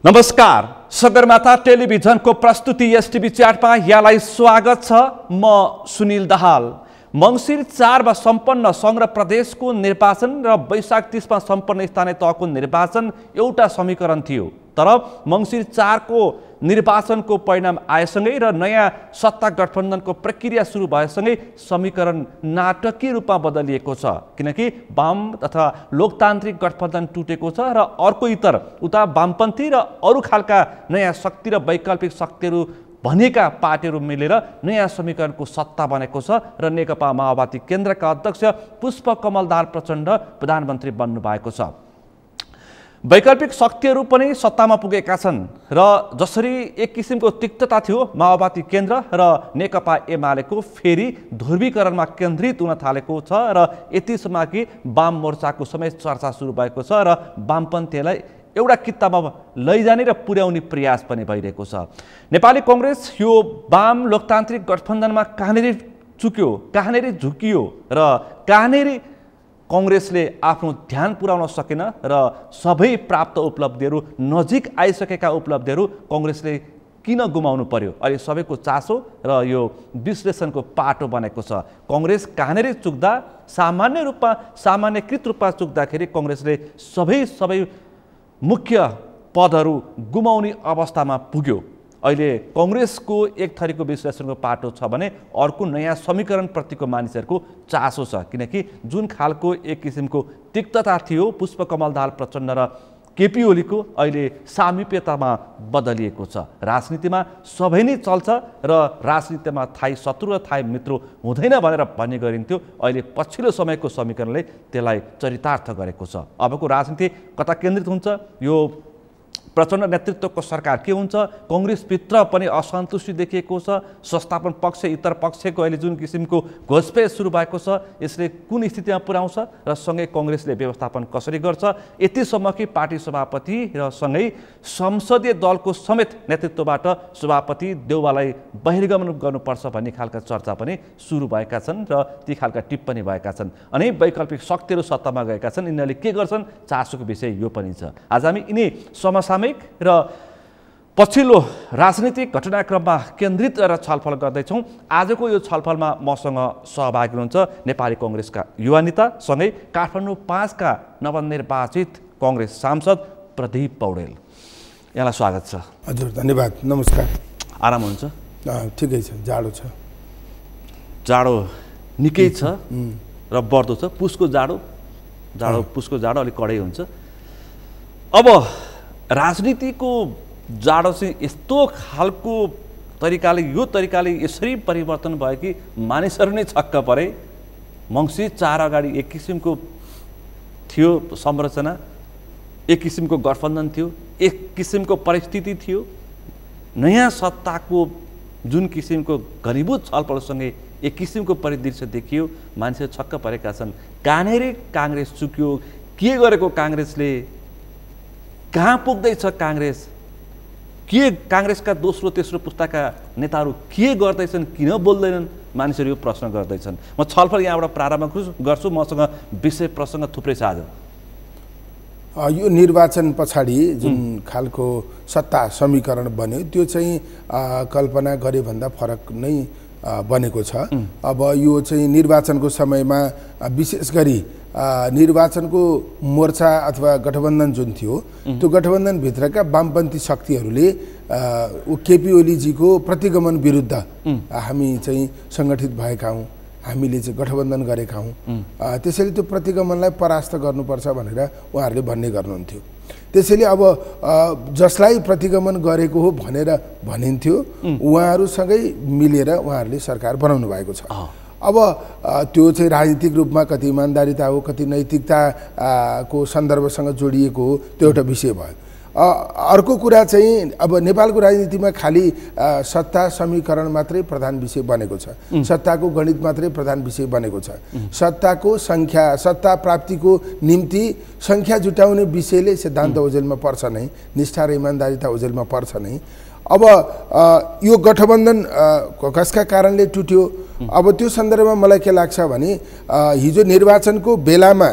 नमस्कार, सगरमाथा टेलिभिजनको प्रस्तुति एसटिभी च्याटमा यहाँलाई स्वागत छ। म सुनिल दाहाल। मङ्सिर 4 मा सम्पन्न संघ र प्रदेशको निर्वाचन र वैशाख 30 मा सम्पन्न स्थानीय तहको निर्वाचन एउटा समीकरण थियो। तर मङ्सिर 4 को निर्वाचनको परिणाम आएसँगै र नयाँ सत्ता गठबन्धनको प्रक्रिया सुरु भएसँगै समीकरण नाटकीय रूपमा बदलिएको छ। किनकि वाम तथा लोकतान्त्रिक गठबन्धन टुटेको छ र अर्कोतिर उता वामपन्थी र अरू खालका नयाँ शक्ति र वैकल्पिक शक्तिहरू भनिएका पार्टीहरू मिलेर नयाँ समीकरणको सत्ता बनेको छ र नेकपा माओवादी केन्द्रका अध्यक्ष पुष्पकमल दाहाल प्रचण्ड प्रधानमन्त्री बन्नु भएको छ। वैकल्पिक शक्तिहरू पनि सत्तामा पुगेका छन् र जसरी एक किसिमको तिक्तता थियो माओवादी केन्द्र र नेकपा एमालेको फेरि ध्रुवीकरणमा केन्द्रित हुन थालेको छ र यतिसम्म कि वाम मोर्चाको समेत चर्चा सुरु भएको छ र वामपन्थीलाई एउटा कित्तामा लैजाने र पुर्याउने प्रयास पनि भइरहेको छ। नेपाली कांग्रेस यो वाम लोकतान्त्रिक गठबन्धनमा कहाँनेरि चुक्यो, कहाँनेरि झुकियो र कहाँनेरि कांग्रेसले आफ्नो ध्यान पुर्याउन सकेन र सबै प्राप्त उपलब्धिहरू नजिक आइसकेका उपलब्धिहरू कांग्रेसले किन गुमाउनु पर्यो, अहिले सबैको चासो र यो विश्लेषणको पाटो बनेको छ। कांग्रेस कहाँनेरि चुक्दा सामान्यकृत रूपमा चुक्दाखेरि कांग्रेसले सबै मुख्य पदहरू गुमाउने अवस्थामा पुग्यो। अहिले कांग्रेसको एक थरीको विश्लेषणको पाटो छ भने अर्को नयाँ समीकरण प्रतिको मानिसहरूको चासो छ। किनकि जुन खालको एक किसिमको तिक्तता थियो पुष्पकमल दाहाल प्रचण्ड र केपी ओलीको अहिले सामिप्यतामा बदलिएको छ। राजनीतिमा सबै नै चल्छ र राजनीतिमा थाई शत्रु र थाई मित्र हुँदैन भनेर भन्ने गरिन्थ्यो। अहिले पछिल्लो समयको समीकरणले त्यसलाई चरितार्थ गरेको छ। अबको राजनीति कता केन्द्रित हुन्छ, यो प्रचण्ड नेतृत्वको सरकार के हुन्छ, कांग्रेसभित्र पनि असन्तुष्टि देखिएको छ। संस्थापन पक्ष इतर पक्षको अहिले जुन किसिमको घोषपेच सुरु भएको छ यसले कुन स्थितिमा पुर्याउँछ र सँगै कांग्रेसले व्यवस्थापन कसरी गर्छ, यतिसम्म कि पार्टी सभापति र सँगै संसदीय दलको समेत नेतृत्वबाट सभापति देउवालाई बहिर्गमन गर्नुपर्छ भन्ने खालका चर्चा पनि सुरु भएका छन् र ती खालका टिप्पणी भएका छन्। अनि वैकल्पिक शक्तिहरू सत्तामा गएका छन्, यिनीहरूले के गर्छन् चासोको विषय यो पनि छ। आज हामी यिनी समसामयिक र पछिल्लो राजनीतिक घटनाक्रममा केन्द्रित रहेर छलफल गर्दैछौँ। आजको यो छलफलमा मसँग सहभागी हुनुहुन्छ नेपाली कांग्रेसका युवा नेता सँगै काठमाडौँ 5 का नवनिर्वाचित कांग्रेस सांसद प्रदीप पौडेल। यहाँलाई स्वागत छ। हजुर धन्यवाद, नमस्कार। आराम हुन्छ? ठिकै छ, जाडो छ। जाडो निकै छ र बढ्दो छ। पुसको जाडो अलिक कडै हुन्छ। अब राजनीतिको जाडो चाहिँ यस्तो खालको तरिकाले यसरी परिवर्तन भयो कि मानिसहरू नै छक्क परे। मङ्सिर 4 अगाडि एक किसिमको थियो संरचना, एक किसिमको गठबन्धन थियो, एक किसिमको परिस्थिति थियो। नयाँ सत्ताको जुन किसिमको घनीभूत छलफलसँगै एक किसिमको परिदृश्य देखियो। मान्छेहरू छक्क परेका छन्। कहाँनेरि कांग्रेस चुक्यो, के गरेको कांग्रेसले, कहाँ पुग्दैछ कांग्रेस, के कांग्रेसका दोस्रो तेस्रो पुस्ताका नेताहरू के गर्दैछन्, किन बोल्दैनन्, मानिसहरू यो प्रश्न गर्दैछन्। म छलफल यहाँबाट प्रारम्भ गर्छु। मसँग विषय प्रसङ्ग थुप्रै छ आज। यो निर्वाचन पछाडि जुन खालको सत्ता समीकरण बन्यो त्यो चाहिँ कल्पना गरे भन्दा फरक नै बनेको छ। अब यो चाहिँ निर्वाचनको समयमा विशेष गरी निर्वाचनको मोर्चा अथवा गठबन्धन जुन थियो त्यो गठबन्धनभित्रका वामपन्थी शक्तिहरूले केपी ओलीजीको प्रतिगमन विरुद्ध हामी चाहिँ सङ्गठित भएका हौँ, हामीले चाहिँ गठबन्धन गरेका हौँ, त्यसैले त्यो प्रतिगमनलाई परास्त गर्नुपर्छ भनेर उहाँहरूले भन्ने गर्नुहुन्थ्यो। त्यसैले अब जसलाई प्रतिगमन गरेको हो भनेर भनिन्थ्यो उहाँहरूसँगै मिलेर उहाँहरूले सरकार बनाउनु भएको छ। अब त्यो चाहिँ राजनीतिक रूपमा कति इमान्दारिता हो, कति नैतिकताको सन्दर्भसँग जोडिएको हो, त्यो एउटा विषय भयो। अर्को कुरा चाहिँ अब नेपालको राजनीतिमा खालि सत्ता समीकरण मात्रै प्रधान विषय बनेको छ, सत्ताको गणित मात्रै प्रधान विषय बनेको छ। सत्ताको सङ्ख्या, सत्ता प्राप्तिको निम्ति सङ्ख्या जुटाउने विषयले सिद्धान्त ओझेलमा पर्छ नै, निष्ठा र इमान्दारिता ओझेलमा पर्छ नै। अब यो गठबन्धन कसका कारणले टुट्यो, अब त्यो सन्दर्भमा मलाई के लाग्छ भने हिजो निर्वाचनको बेलामा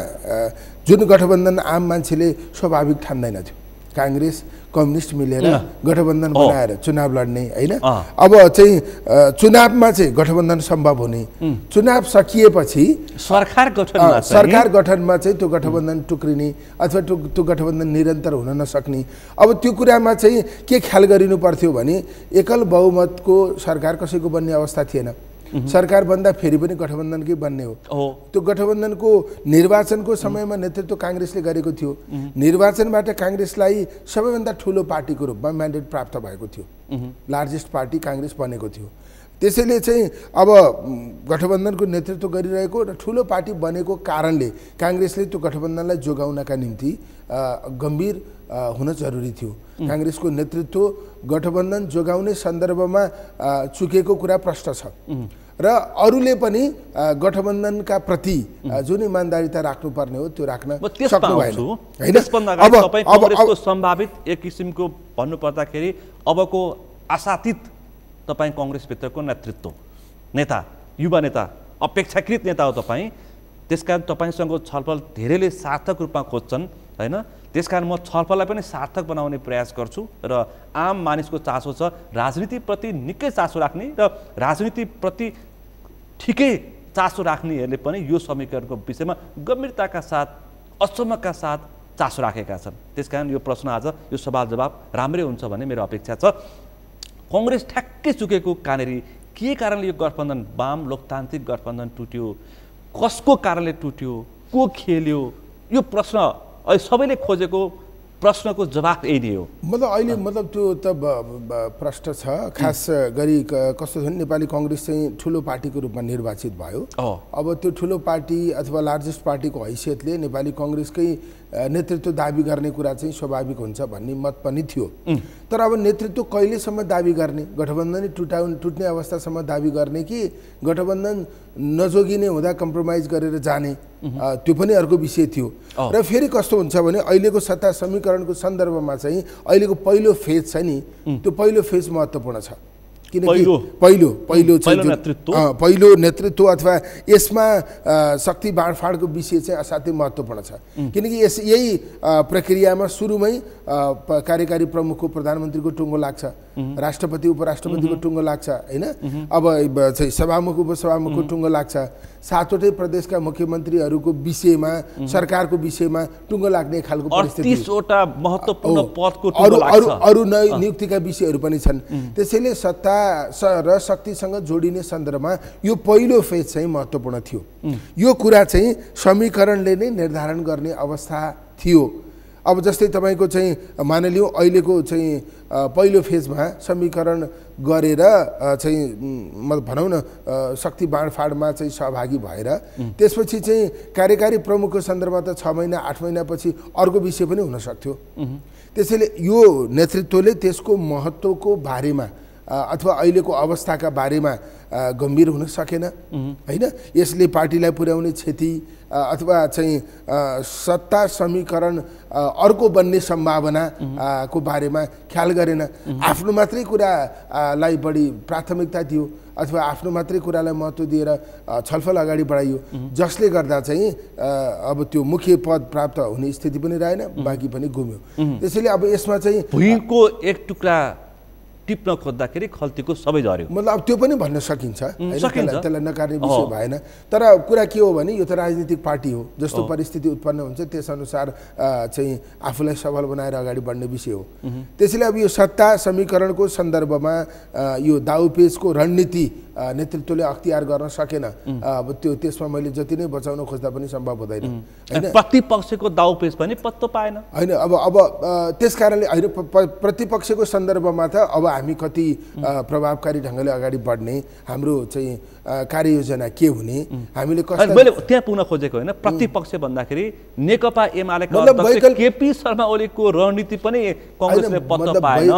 जुन गठबन्धन आम मान्छेले स्वाभाविक ठान्दैन थियो, काङ्ग्रेस कम्युनिस्ट मिलेर गठबन्धन बनाएर चुनाव लड्ने होइन अब चाहिँ चुनावमा चाहिँ गठबन्धन सम्भव हुने चुनाव सकिएपछि सरकार गठनमा चाहिँ त्यो गठबन्धन टुक्रिने अथवा त्यो गठबन्धन निरन्तर हुन नसक्ने अब त्यो कुरामा चाहिँ के ख्याल गरिनु पर्थ्यो भने एकल बहुमतको सरकार कसैको बन्ने अवस्था थिएन सरकार बन्दा फेरि पनि गठबन्धनकै बन्ने हो त्यो गठबन्धनको निर्वाचनको समयमा नेतृत्व काङ्ग्रेसले गरेको थियो निर्वाचनबाट काङ्ग्रेसलाई सबैभन्दा ठुलो पार्टीको रूपमा म्यान्डेट प्राप्त भएको थियो लार्जेस्ट पार्टी काङ्ग्रेस बनेको थियो त्यसैले चाहिँ अब गठबन्धनको नेतृत्व गरिरहेको र ठुलो पार्टी बनेको कारणले काङ्ग्रेसले त्यो गठबन्धनलाई जोगाउनका निम्ति गम्भीर हुन जरुरी थियो काङ्ग्रेसको नेतृत्व गठबन्धन जोगाउने सन्दर्भमा चुकेको कुरा प्रष्ट छ र अरूले पनि गठबन्धनका प्रति जुन इमान्दारिता राख्नुपर्ने हो त्यो राख्न सक्नु भएन हैन अब कांग्रेसको सम्भावित एक किसिमको भन्नु पर्दाखेरि अबको आशातीत तपाई कांग्रेस भित्रको नेतृत्व नेता युवा नेता अपेक्षाकृत नेता हो तपाई त्यसकारण तपाईसँग छलफल धेरैले सार्थक रूपमा खोज्छन् हैन त्यसकारण म छलफललाई पनि सार्थक बनाउने प्रयास गर्छु र आम मानिसको चासो छ राजनीतिप्रति निकै चासो राख्ने र राजनीतिप्रति ठिकै चासो राख्नेहरूले पनि यो समीकरणको विषयमा गम्भीरताका साथ असमका साथ चासो राखेका छन् त्यसकारण यो प्रश्न आज यो सवाल जवाब राम्रै हुन्छ भन्ने मेरो अपेक्षा छ कांग्रेस ठ्याक्कै चुकेको कानेरी के कारणले यो गठबन्धन वाम लोकतान्त्रिक गठबन्धन टुट्यो कसको कारणले टुट्यो को खेल्यो यो प्रश्न अहिले सबैले खोजेको प्रश्नको जवाफ यही नै हो मतलब अहिले मतलब त्यो त प्रश्न छ खास गरी कस्तो छ नेपाली कांग्रेस चाहिँ ठुलो पार्टीको रूपमा निर्वाचित भयो अब त्यो ठुलो पार्टी अथवा लार्जेस्ट पार्टीको हैसियतले नेपाली कांग्रेसकै नेतृत्व दाबी गर्ने कुरा चाहिँ स्वाभाविक हुन्छ भन्ने मत पनि थियो तर अब नेतृत्व कहिलेसम्म दाबी गर्ने गठबन्धन टुट्ने अवस्थासम्म दाबी गर्ने कि गठबन्धन नजोगिने हुँदा कम्प्रोमाइज गरेर जाने त्यो पनि अर्को विषय थियो र फेरि कस्तो हुन्छ भने अहिलेको सत्ता समीकरणको सन्दर्भमा चाहिँ अहिलेको पहिलो फेज छ नि त्यो पहिलो फेज महत्त्वपूर्ण छ किनकि पहिलो नेतृत्व अथवा यसमा शक्ति बाँडफाँडको विषय चाहिँ असाध्यै महत्त्वपूर्ण छ किनकि यही प्रक्रियामा सुरुमै कार्यकारी प्रमुखको प्रधानमन्त्रीको टुङ्गो लाग्छ राष्ट्रपति उपराष्ट्रपतिको टुङ्गो लाग्छ हैन अब चाहिँ सभामुख उपसभामुखको टुङ्गो लाग्छ सातवटै प्रदेशका मुख्यमन्त्रीहरूको विषयमा सरकारको विषयमा टुङ्गो लाग्ने खालको परिस्थिति 38 वटा महत्त्वपूर्ण पदको टुङ्गो लाग्छ अरु नियुक्तिका विषयहरू पनि छन् त्यसैले सत्ता र शक्तिसँग जोडिने सन्दर्भमा यो पहिलो फेज चाहिँ महत्त्वपूर्ण थियो यो कुरा चाहिँ समीकरणले नै निर्धारण गर्ने अवस्था थियो अब जस्तै तपाईको चाहिँ मानलियौ अहिलेको चाहिँ पहिलो फेजमा समीकरण गरेर चाहिँ भनौँ न शक्ति बाँडफाँडमा चाहिँ सहभागी भएर त्यसपछि चाहिँ कार्यकारी प्रमुखको सन्दर्भमा त 6 महिना 8 महिनापछि अर्को विषय पनि हुन सक्थ्यो त्यसैले यो नेतृत्वले त्यसको महत्त्वको बारेमा अथवा अहिलेको अवस्थाका बारेमा गम्भीर हुन सकेन हैन यसले पार्टीलाई पुर्याउने क्षति अथवा चाहिँ सत्ता समीकरण अर्को बन्ने सम्भावना को बारेमा ख्याल गरेन आफ्नो मात्रै कुरालाई बढी प्राथमिकता दियो अथवा आफ्नो मात्रै कुरालाई महत्त्व दिएर छलफल अगाडि बढाइयो जसले गर्दा चाहिँ अब त्यो मुख्य पद प्राप्त हुने स्थिति पनि रहेन बाँकी पनि गुम्यो त्यसैले अब यसमा चाहिँ भुइँको एक टुक्रा टिप्न खोज्दाखेरि खल्तीको सबै झर्यो मतलब अब त्यो पनि भन्न सकिन्छ त्यसलाई नकार्ने विषय भएन तर कुरा के हो भने यो त राजनीतिक पार्टी हो जस्तो परिस्थिति उत्पन्न हुन्छ त्यसअनुसार चाहिँ आफूलाई सबल बनाएर अगाडि बढ्ने विषय हो त्यसैले अब यो सत्ता समीकरणको सन्दर्भमा यो दाउपेचको रणनीति नेतृत्वले अख्तियार गर्न सकेन अब त्यो त्यसमा मैले जति नै बचाउन खोज्दा पनि सम्भव हुँदैन हैन प्रतिपक्षको दाउपेच पनि पत्तो पाएन हैन अब त्यसकारणले हैन प्रतिपक्षको सन्दर्भमा त अब हामी कति प्रभावकारी ढंगले अगाडि बढ्ने हाम्रो चाहिँ कार्ययोजना के हुने हामीले कसरी मैले त्यहाँ पुग्न खोजेको हैन प्रतिपक्ष भन्दाखेरि नेकपा एमालेका अध्यक्ष केपी शर्मा ओलीको रणनीति पनि कांग्रेसले पत्तो पाएन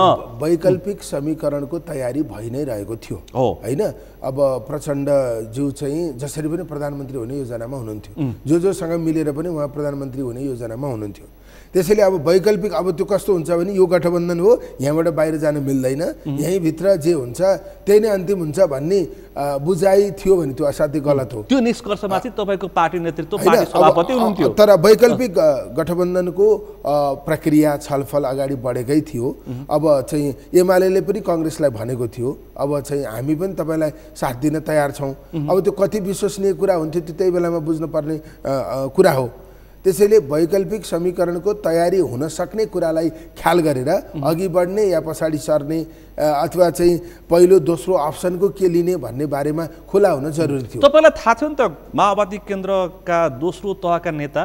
वैकल्पिक समीकरणको तयारी भइ नै रहेको थियो हैन अब प्रचण्ड ज्यू चाहिँ जसरी पनि प्रधानमन्त्री हुने योजनामा हुनुहुन्थ्यो जोसँग मिलेर पनि उहाँ प्रधानमन्त्री हुने योजनामा हुनुहुन्थ्यो त्यसैले अब वैकल्पिक अब त्यो कस्तो हुन्छ भने यो गठबन्धन हो, यहाँबाट बाहिर जान मिल्दैन, यहीँभित्र जे हुन्छ त्यही नै अन्तिम हुन्छ भन्ने बुझाइ थियो भने त्यो असाध्यै गलत हो। त्यो निष्कर्षमा चाहिँ तपाईँको पार्टी नेतृत्व, पार्टी सभापति हुनुहुन्थ्यो। तर वैकल्पिक गठबन्धनको प्रक्रिया छलफल अगाडि बढेकै थियो। अब चाहिँ एमाले पनि काङ्ग्रेसलाई भनेको थियो अब चाहिँ हामी पनि तपाईँलाई साथ दिन तयार छौँ। अब त्यो कति विश्वसनीय कुरा हुन्थ्यो त्यो त्यही बेलामा बुझ्नुपर्ने कुरा हो। त्यसैले वैकल्पिक समीकरणको तयारी हुन सक्ने कुरालाई ख्याल गरेर अघि बढ्ने या पछाडि सर्ने अथवा चाहिँ पहिलो दोस्रो अप्सनको के लिने भन्ने बारेमा खुला हुन जरुरी थियो। तपाईँलाई थाहा थियो नि त माओवादी केन्द्रका दोस्रो तहका नेता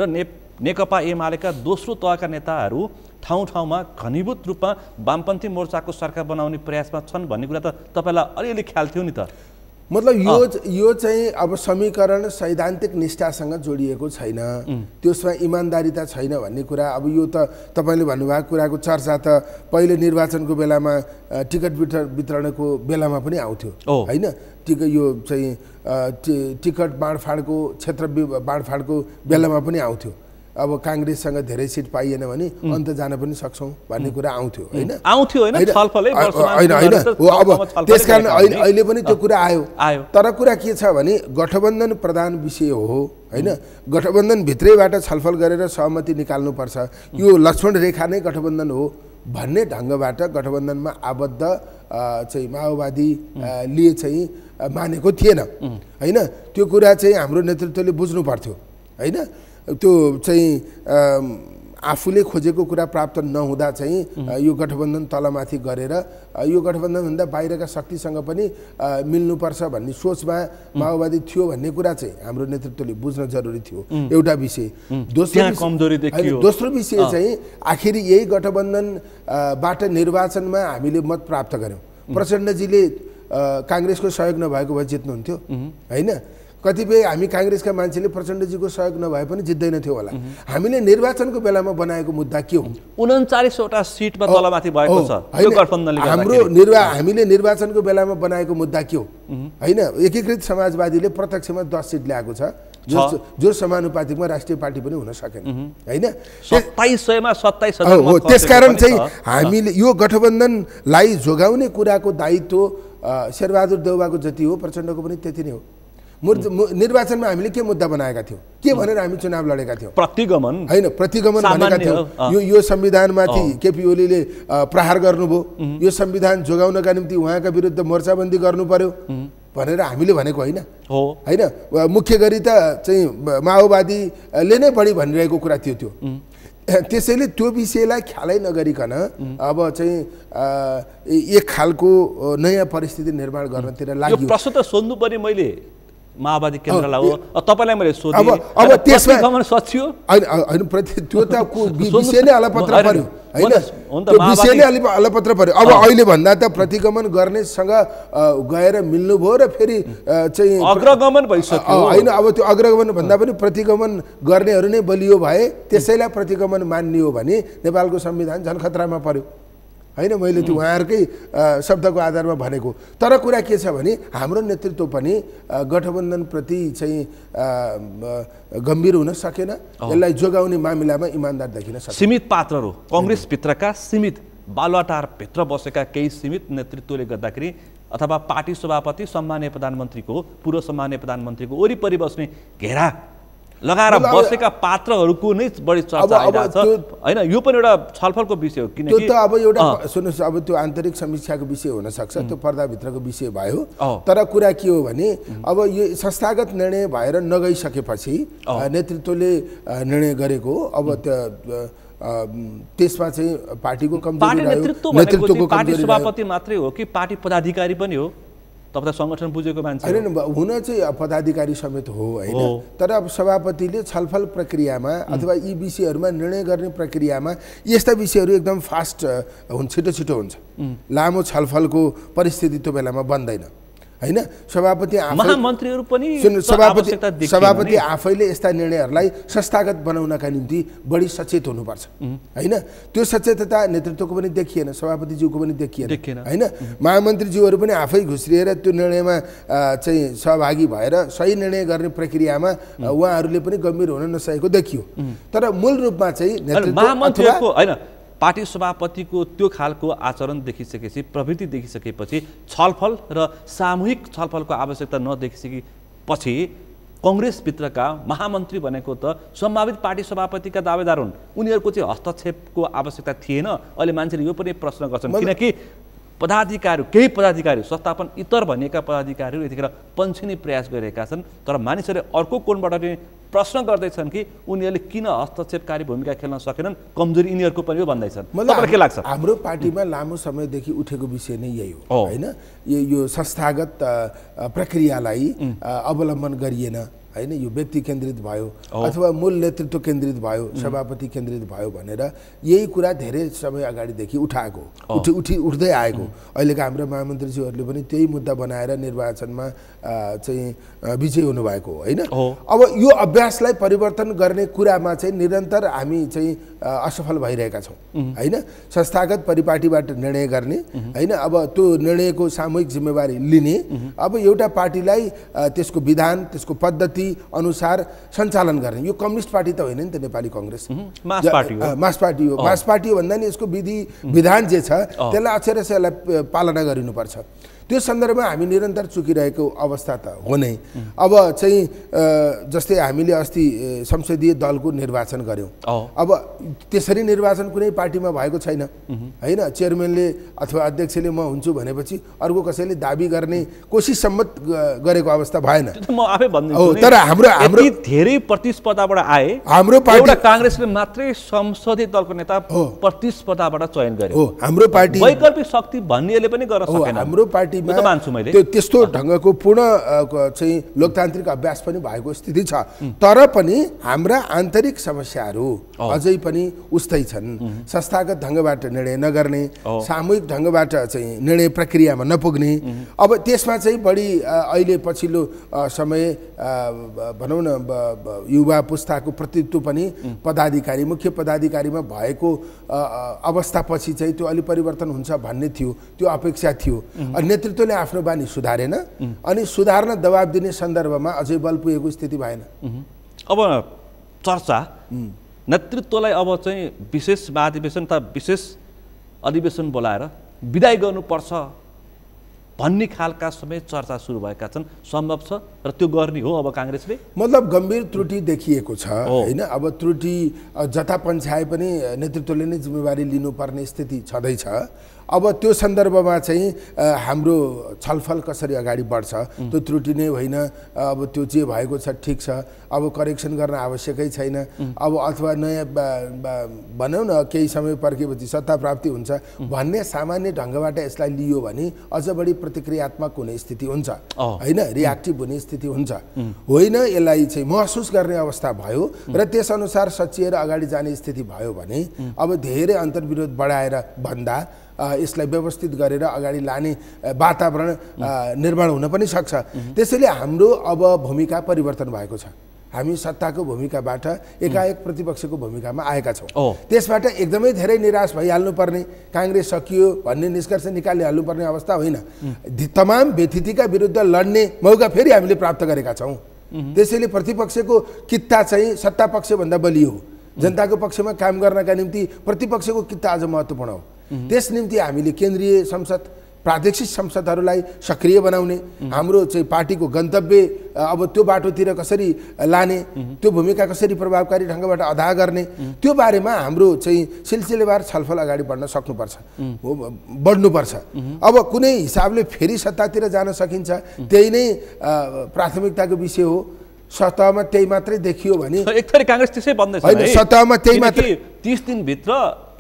र नेकपा एमालेका दोस्रो तहका नेताहरू ठाउँ ठाउँमा घनीभूत रूपमा वामपन्थी मोर्चाको सरकार बनाउने प्रयासमा छन् भन्ने कुरा त तपाईँलाई अलिअलि ख्याल थियो नि त। मतलब यो चाहिँ अब समीकरण सैद्धान्तिक निष्ठासँग जोडिएको छैन, त्यसमा इमान्दारिता छैन भन्ने कुरा। अब यो त तपाईँले भन्नुभएको कुराको चर्चा त पहिले निर्वाचनको बेलामा टिकट वितरणको बेलामा पनि आउँथ्यो होइन। यो चाहिँ टिकट बाँडफाँडको क्षेत्र बाँडफाँडको बेलामा पनि आउँथ्यो। अब काङ्ग्रेससँग धेरै सिट पाइएन भने अन्त जान पनि सक्छौँ भन्ने कुरा आउँथ्यो होइन। आउँथ्यो होइन होइन अब त्यसकारण अहिले पनि त्यो कुरा आयो। तर कुरा के छ भने गठबन्धन प्रधान विषय हो होइन। गठबन्धन भित्रैबाट छलफल गरेर सहमति निकाल्नुपर्छ, यो लक्ष्मण रेखा नै गठबन्धन हो भन्ने ढङ्गबाट गठबन्धनमा आबद्ध चाहिँ माओवादीले चाहिँ मानेको थिएन होइन। त्यो कुरा चाहिँ हाम्रो नेतृत्वले बुझ्नु पर्थ्यो होइन। त्यो चाहिँ आफूले खोजेको कुरा प्राप्त नहुँदा चाहिँ यो गठबन्धन तलमाथि गरेर यो गठबन्धनभन्दा बाहिरका शक्तिसँग पनि मिल्नुपर्छ भन्ने सोचमा माओवादी थियो भन्ने कुरा चाहिँ हाम्रो नेतृत्वले बुझ्न जरुरी थियो। एउटा विषय। दोस्रो विषय चाहिँ आखिरी यही गठबन्धनबाट निर्वाचनमा हामीले मत प्राप्त गऱ्यौँ। प्रचण्डजीले काङ्ग्रेसको सहयोग नभएको भए जित्नुहुन्थ्यो होइन। कतिपय हामी काङ्ग्रेसका मान्छेले प्रचण्डजीको सहयोग नभए पनि जित्दैनथ्यो होला। हामीले निर्वाचनको बेलामा बनाएको मुद्दा के हो? 39वटा सिटमा तलमाथि भएको छ यो गठबन्धनले। हामीले निर्वाचनको बेलामा बनाएको मुद्दा के हो होइन। एकीकृत समाजवादीले प्रत्यक्षमा 10 सिट ल्याएको छ जो समानुपातिकमा राष्ट्रिय पार्टी पनि हुन सकेन होइन। 2700मा 27 हो। त्यसकारण चाहिँ हामीले यो गठबन्धनलाई जोगाउने कुराको दायित्व शेरबहादुर देउवाको जति हो प्रचण्डको पनि त्यति नै हो। निर्वाचनमा हामीले के मुद्दा बनाएका थियौँ, के भनेर हामी चुनाव लडेका थियौँ? प्रतिगमन होइन, प्रतिगमन भनेका थियौँ। यो संविधानमाथि केपी ओलीले प्रहार गर्नुभयो, यो संविधान जोगाउनका निम्ति उहाँका विरुद्ध मोर्चाबन्दी गर्नु पर्यो भनेर हामीले भनेको होइन होइन। मुख्य गरी त चाहिँ माओवादीले नै बढी भनिरहेको कुरा थियो त्यो। त्यसैले त्यो विषयलाई ख्यालै नगरिकन अब चाहिँ एक खालको नयाँ परिस्थिति निर्माण गर्नतिर लाग्यो। प्रश्न त सोध्नु पर्यो मैले माओवादी केन्द्रलाई हो, तपाईँलाई मैले सोधेँ। अब त्यसमा सचियो होइन त्यो त विषय नै अलपत्र पर्यो होइन। त्यो विषय नै अलपत्र पर्यो। अब अहिले भन्दा त प्रतिगमन गर्नेसँग गएर मिल्नुभयो र फेरि चाहिँ अग्रगमन भइसक्यो होइन। अब त्यो अग्रगमन भन्दा पनि प्रतिगमन गर्नेहरू नै बलियो भए त्यसैलाई प्रतिगमन मान्ने हो भने नेपालको संविधान झन् खतरामा पर्यो होइन। मैले त्यो उहाँहरूकै शब्दको आधारमा भनेको। तर कुरा के छ भने हाम्रो नेतृत्व पनि गठबन्धनप्रति चाहिँ गम्भीर हुन सकेन, यसलाई जोगाउने मामिलामा इमान्दार देखिन सकेन। सीमित पात्रहरू काङ्ग्रेसभित्रका सीमित बालुवाटारभित्र बसेका केही सीमित नेतृत्वले गर्दाखेरि अथवा पार्टी सभापति सम्माननीय प्रधानमन्त्रीको पूर्व सम्माननीय प्रधानमन्त्रीको वरिपरि बस्ने घेरा लगाएर बसेका पात्रहरूको नै बढी चर्चा आइरहेछ होइन। यो पनि एउटा छलफलको विषय हो किनकि त्यो त अब एउटा सुन्नुहोस्, अब त्यो आन्तरिक समीक्षाको विषय हुन सक्छ, त्यो पर्दाभित्रको विषय भयो। तर कुरा के हो भने अब यो संस्थागत निर्णय भएर नगइसकेपछि नेतृत्वले निर्णय गरेको अब त्यसमा चाहिँ पार्टीको कमजोरी रह्यो। नेतृत्वको पार्टी सभापति मात्रै हो कि पार्टी पदाधिकारी पनि हो? तपाईँ संगठन बुझेको मान्छे होइन, हुन चाहिँ पदाधिकारी समेत हो होइन। तर अब सभापतिले छलफल प्रक्रियामा अथवा यी विषयहरूमा निर्णय गर्ने प्रक्रियामा यस्ता विषयहरू एकदम फास्ट हुन्छ, छिटो हुन्छ। लामो छलफलको परिस्थिति त्यो बेलामा बन्दैन हैन सभापति महामन्त्रीहरू पनि सभापति आफैले यस्ता निर्णयहरूलाई संस्थागत बनाउनका निम्ति बढी सचेत हुनुपर्छ हैन त्यो सचेतता नेतृत्वको पनि देखिएन सभापतिज्यूको पनि देखिएन हैन महामन्त्रीज्यूहरू पनि आफै घुस्रिएर त्यो निर्णयमा चाहिँ सहभागी भएर सही निर्णय गर्ने प्रक्रियामा उहाँहरूले पनि गम्भीर हुन नसकेको देखियो तर मूल रूपमा चाहिँ नेतृत्व हैन पार्टी सभापतिको त्यो खालको आचरण देखिसकेपछि प्रवृत्ति देखिसकेपछि छलफल र सामूहिक छलफलको आवश्यकता नदेखिसकेपछि कङ्ग्रेसभित्रका महामन्त्री भनेको त सम्भावित पार्टी सभापतिका दावेदार हुन् उनीहरूको चाहिँ हस्तक्षेपको आवश्यकता थिएन अहिले मान्छेले यो पनि प्रश्न गर्छन् किनकि केही पदाधिकारी संस्थापन इतर भनिएका पदाधिकारीहरू यतिखेर पन्छिने प्रयास गरिरहेका छन् तर मानिसहरूले अर्को कोणबाट पनि प्रश्न गर्दैछन् कि उनीहरूले किन हस्तक्षेपकारी भूमिका खेल्न सकेनन् कमजोरी यिनीहरूको पनि हो भन्दैछन् मलाई के लाग्छ हाम्रो पार्टीमा लामो समयदेखि उठेको विषय नै यही हो हैन यो संस्थागत प्रक्रियालाई अवलम्बन गरिएन हैन यो व्यक्ति केन्द्रित भयो अथवा मूल नेतृत्व केन्द्रित भयो सभापति केन्द्रित भयो भनेर यही कुरा धेरै समय अगाडिदेखि उठ्दै आएको अहिलेका हाम्रो महामन्त्रीज्यूहरूले पनि त्यही मुद्दा बनाएर निर्वाचनमा चाहिँ विजयी हुनुभएको हो हैन अब यो अभ्यासलाई परिवर्तन गर्ने कुरामा चाहिँ निरन्तर हामी चाहिँ असफल भइरहेका छौँ हैन संस्थागत परिपाटीबाट निर्णय गर्ने हैन अब त्यो निर्णयको सामूहिक जिम्मेवारी लिने अब एउटा पार्टीलाई त्यसको विधान त्यसको पद्धति अनुसार सञ्चालन गर्ने यो कम्युनिस्ट पार्टी त होइन नि त नेपाली कङ्ग्रेस मास पार्टी हो भन्दा नि यसको विधान जे छ त्यसलाई अक्षरशः यसलाई पालना गरिनुपर्छ त्यो सन्दर्भमा हामी निरन्तर चुकिरहेको अवस्था त हो नै अब चाहिँ जस्तै हामीले अस्ति संसदीय दलको निर्वाचन गर्यौं अब त्यसरी निर्वाचन कुनै पार्टीमा भएको छैन हैन चेयरम्यानले अथवा अध्यक्षले म हुन्छु भनेपछि अर्को कसैले दाबी गर्ने कोसिस सम्मत गरेको अवस्था भएन म आफै भन्दिन्छु तर हाम्रो धेरै प्रतिस्पर्धाबाट आए हाम्रो पार्टी कांग्रेसले मात्रै संसदीय दलको नेता प्रतिस्पर्धाबाट चयन गर्यो हो हाम्रो पार्टी वैकल्पिक शक्ति भन्नेले पनि गर्न सकेन हाम्रो पार्टी त्यस्तो ढङ्गको पूर्ण चाहिँ लोकतान्त्रिक अभ्यास पनि भएको स्थिति छ तर पनि हाम्रा आन्तरिक समस्याहरू अझै पनि उस्तै छन् संस्थागत ढङ्गबाट निर्णय नगर्ने सामूहिक ढङ्गबाट चाहिँ निर्णय प्रक्रियामा नपुग्ने अब त्यसमा चाहिँ बढी अहिले पछिल्लो समय भनौँ न युवा पुस्ताको प्रतित्व पनि पदाधिकारी मुख्य पदाधिकारीमा भएको अवस्थापछि चाहिँ त्यो अलि परिवर्तन हुन्छ भन्ने थियो त्यो अपेक्षा थियो नेतृत्वले आफ्नो बानी सुधारेन अनि सुधार्न दबाब दिने सन्दर्भमा अझै बल पुगेको स्थिति भएन अब चर्चा नेतृत्वलाई अब चाहिँ विशेष महाधिवेशन तथा विशेष अधिवेशन बोलाएर विदाय गर्नुपर्छ भन्ने खालका समेत चर्चा सुरु भएका छन् सम्भव छ र त्यो गर्ने हो अब कांग्रेसले मतलब गम्भीर त्रुटि देखिएको छ हैन अब त्रुटि जता पन्छाए पनि नेतृत्वले नै जिम्मेवारी लिनुपर्ने स्थिति छँदैछ अब त्यो सन्दर्भमा चाहिँ हाम्रो छलफल कसरी अगाडि बढ्छ त्यो त्रुटि नै होइन अब त्यो जे भएको छ ठीक छ अब करेक्सन गर्न आवश्यकै छैन अब अथवा नयाँ भनौँ न केही समय पर्खेपछि सत्ता प्राप्ति हुन्छ भन्ने सामान्य ढङ्गबाट यसलाई लियो भने अझ बढी प्रतिक्रियात्मक हुने स्थिति हुन्छ हैन रियाक्टिभ हुने स्थिति हुन्छ होइन यसलाई चाहिँ महसुस गर्ने अवस्था भयो र त्यसअनुसार सचिएर अगाडि जाने स्थिति भयो भने अब धेरै अन्तर्विरोध बढाएर भन्दा यसलाई व्यवस्थित गरेर अगाडि लाने वातावरण निर्माण हुन पनि सक्छ त्यसैले हाम्रो अब भूमिका परिवर्तन भएको छ हामी सत्ताको भूमिकाबाट एकाएक प्रतिपक्षको भूमिकामा आएका छौँ त्यसबाट एकदमै धेरै निराश भइहाल्नु पर्ने कांग्रेस सकियो भन्ने निष्कर्ष निकालिहाल्नुपर्ने अवस्था होइन तमाम व्यथितिका विरुद्ध लड्ने मौका फेरि हामीले प्राप्त गरेका छौँ त्यसैले प्रतिपक्षको कित्ता चाहिँ सत्ता पक्षभन्दा बलियो हो जनताको पक्षमा काम गर्नका निम्ति प्रतिपक्षको कित्ता अझ महत्त्वपूर्ण हो त्यस निम्ति हामीले केन्द्रीय संसद प्रादेशिक संसदहरूलाई सक्रिय बनाउने हाम्रो चाहिँ पार्टीको गन्तव्य अब त्यो बाटोतिर कसरी लाने त्यो भूमिका कसरी प्रभावकारी ढङ्गबाट अदा गर्ने त्यो बारेमा हाम्रो चाहिँ सिलसिलेवार छलफल अगाडि बढ्नुपर्छ अब कुनै हिसाबले फेरि सत्तातिर जान सकिन्छ त्यही नै प्राथमिकताको विषय हो सत्तामा त्यही मात्रै देखियो भने एक थरी कांग्रेस त्यसै भन्दैछ हैन सत्तामा त्यही मात्रै 30 दिन भित्र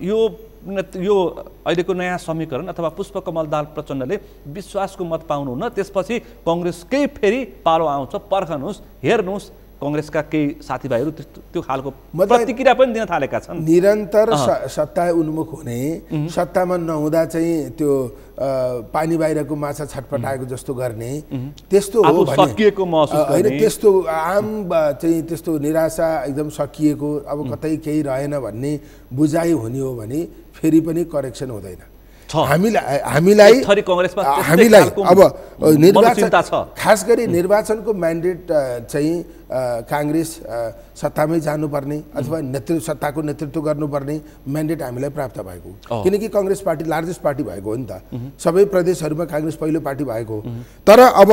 यो अहिलेको नयाँ समीकरण अथवा पुष्पकमल दाहाल प्रचण्डले विश्वासको मत पाउनुहुन्न त्यसपछि कांग्रेसकै फेरि पालो आउँछ पर्खनुस् हेर्नुस् कांग्रेसका केही साथीभाइहरू त्यो खालको प्रतिक्रिया पनि दिन थालेका छन्। निरन्तर सत्ता उन्मुख हुने, सत्तामा नहुँदा चाहिँ त्यो पानी बाहिरको माछा छटपटाएको जस्तो गर्ने, त्यस्तो हो भने सकिएको महसुस गर्ने, होइन त्यस्तो आम चाहिँ त्यस्तो निराशा एकदम सकिएको अब कतै केही रहेन भन्ने बुझाइ हुने हो भने फेरि पनि करेक्सन हुँदैन। हामीलाई अब निर्वाचन खास गरी निर्वाचनको म्यान्डेट चाहिँ कांग्रेस सत्तामै जानुपर्ने अथवा सत्ताको नेतृत्व गर्नुपर्ने म्यान्डेट हामीलाई प्राप्त भएको, किनकि कांग्रेस पार्टी लार्जेस्ट पार्टी भएको हो नि त, सबै प्रदेशहरूमा कांग्रेस पहिलो पार्टी भएको। तर अब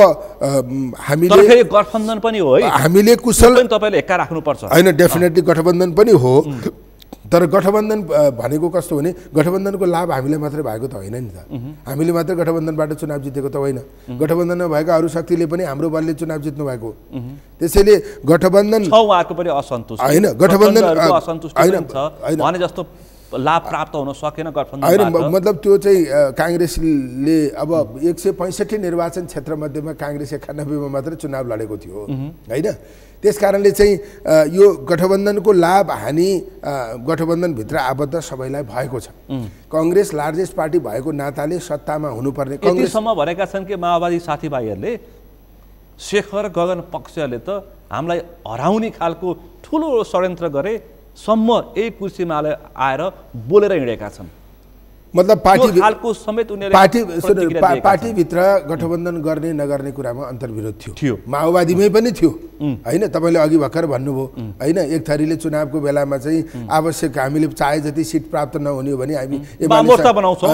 हामीले गठबन्धन पनि हो है, हामीले कुशल तपाईले हेक्का राख्नुपर्छ हैन, डेफिनेटली गठबन्धन पनि हो। तर गठबन्धन भनेको कस्तो भने गठबन्धनको लाभ हामीले मात्रै भएको त होइन नि त, हामीले मात्रै गठबन्धनबाट चुनाव जितेको त होइन, गठबन्धनमा भएका अरू शक्तिले पनि हाम्रो बलले चुनाव जित्नु भएको। त्यसैले गठबन्धन उहाँको पनि असन्तुष्ट होइन, गठबन्धन भने जस्तो लाभ प्राप्त हुन सकेन गठबन्धन होइन, मतलब त्यो चाहिँ कांग्रेसले अब 165 निर्वाचन क्षेत्र मध्येमा कांग्रेस 91 मा मात्र चुनाव लडेको थियो हैन। त्यसकारणले चाहिँ यो गठबन्धनको लाभ हानि गठबन्धनभित्र आबद्ध सबैलाई भएको छ। कांग्रेस लार्जेस्ट पार्टी भएको नाताले सत्तामा हुनुपर्ने कांग्रेससम्म भनेका छन् कि माओवादी साथीभाइहरूले शेखर गगन पक्षले त हामीलाई हराउने खालको ठुलो षड्यन्त्र गरे सम्म यही कुर्सीमा आएर बोलेर हिँडेका छन्। मतलब पार्टीभित्र गठबन्धन गर्ने नगर्ने कुरामा अन्तर्विरोध थियो, माओवादीमै पनि थियो हैन। तपाईले अघि भर्खर भन्नुभयो हैन, एक थरीले चुनावको बेलामा चाहिँ आवश्यक हामीले चाहे जति सिट प्राप्त नहुने हो भने हामी वाम मोर्चा बनाउँछौं,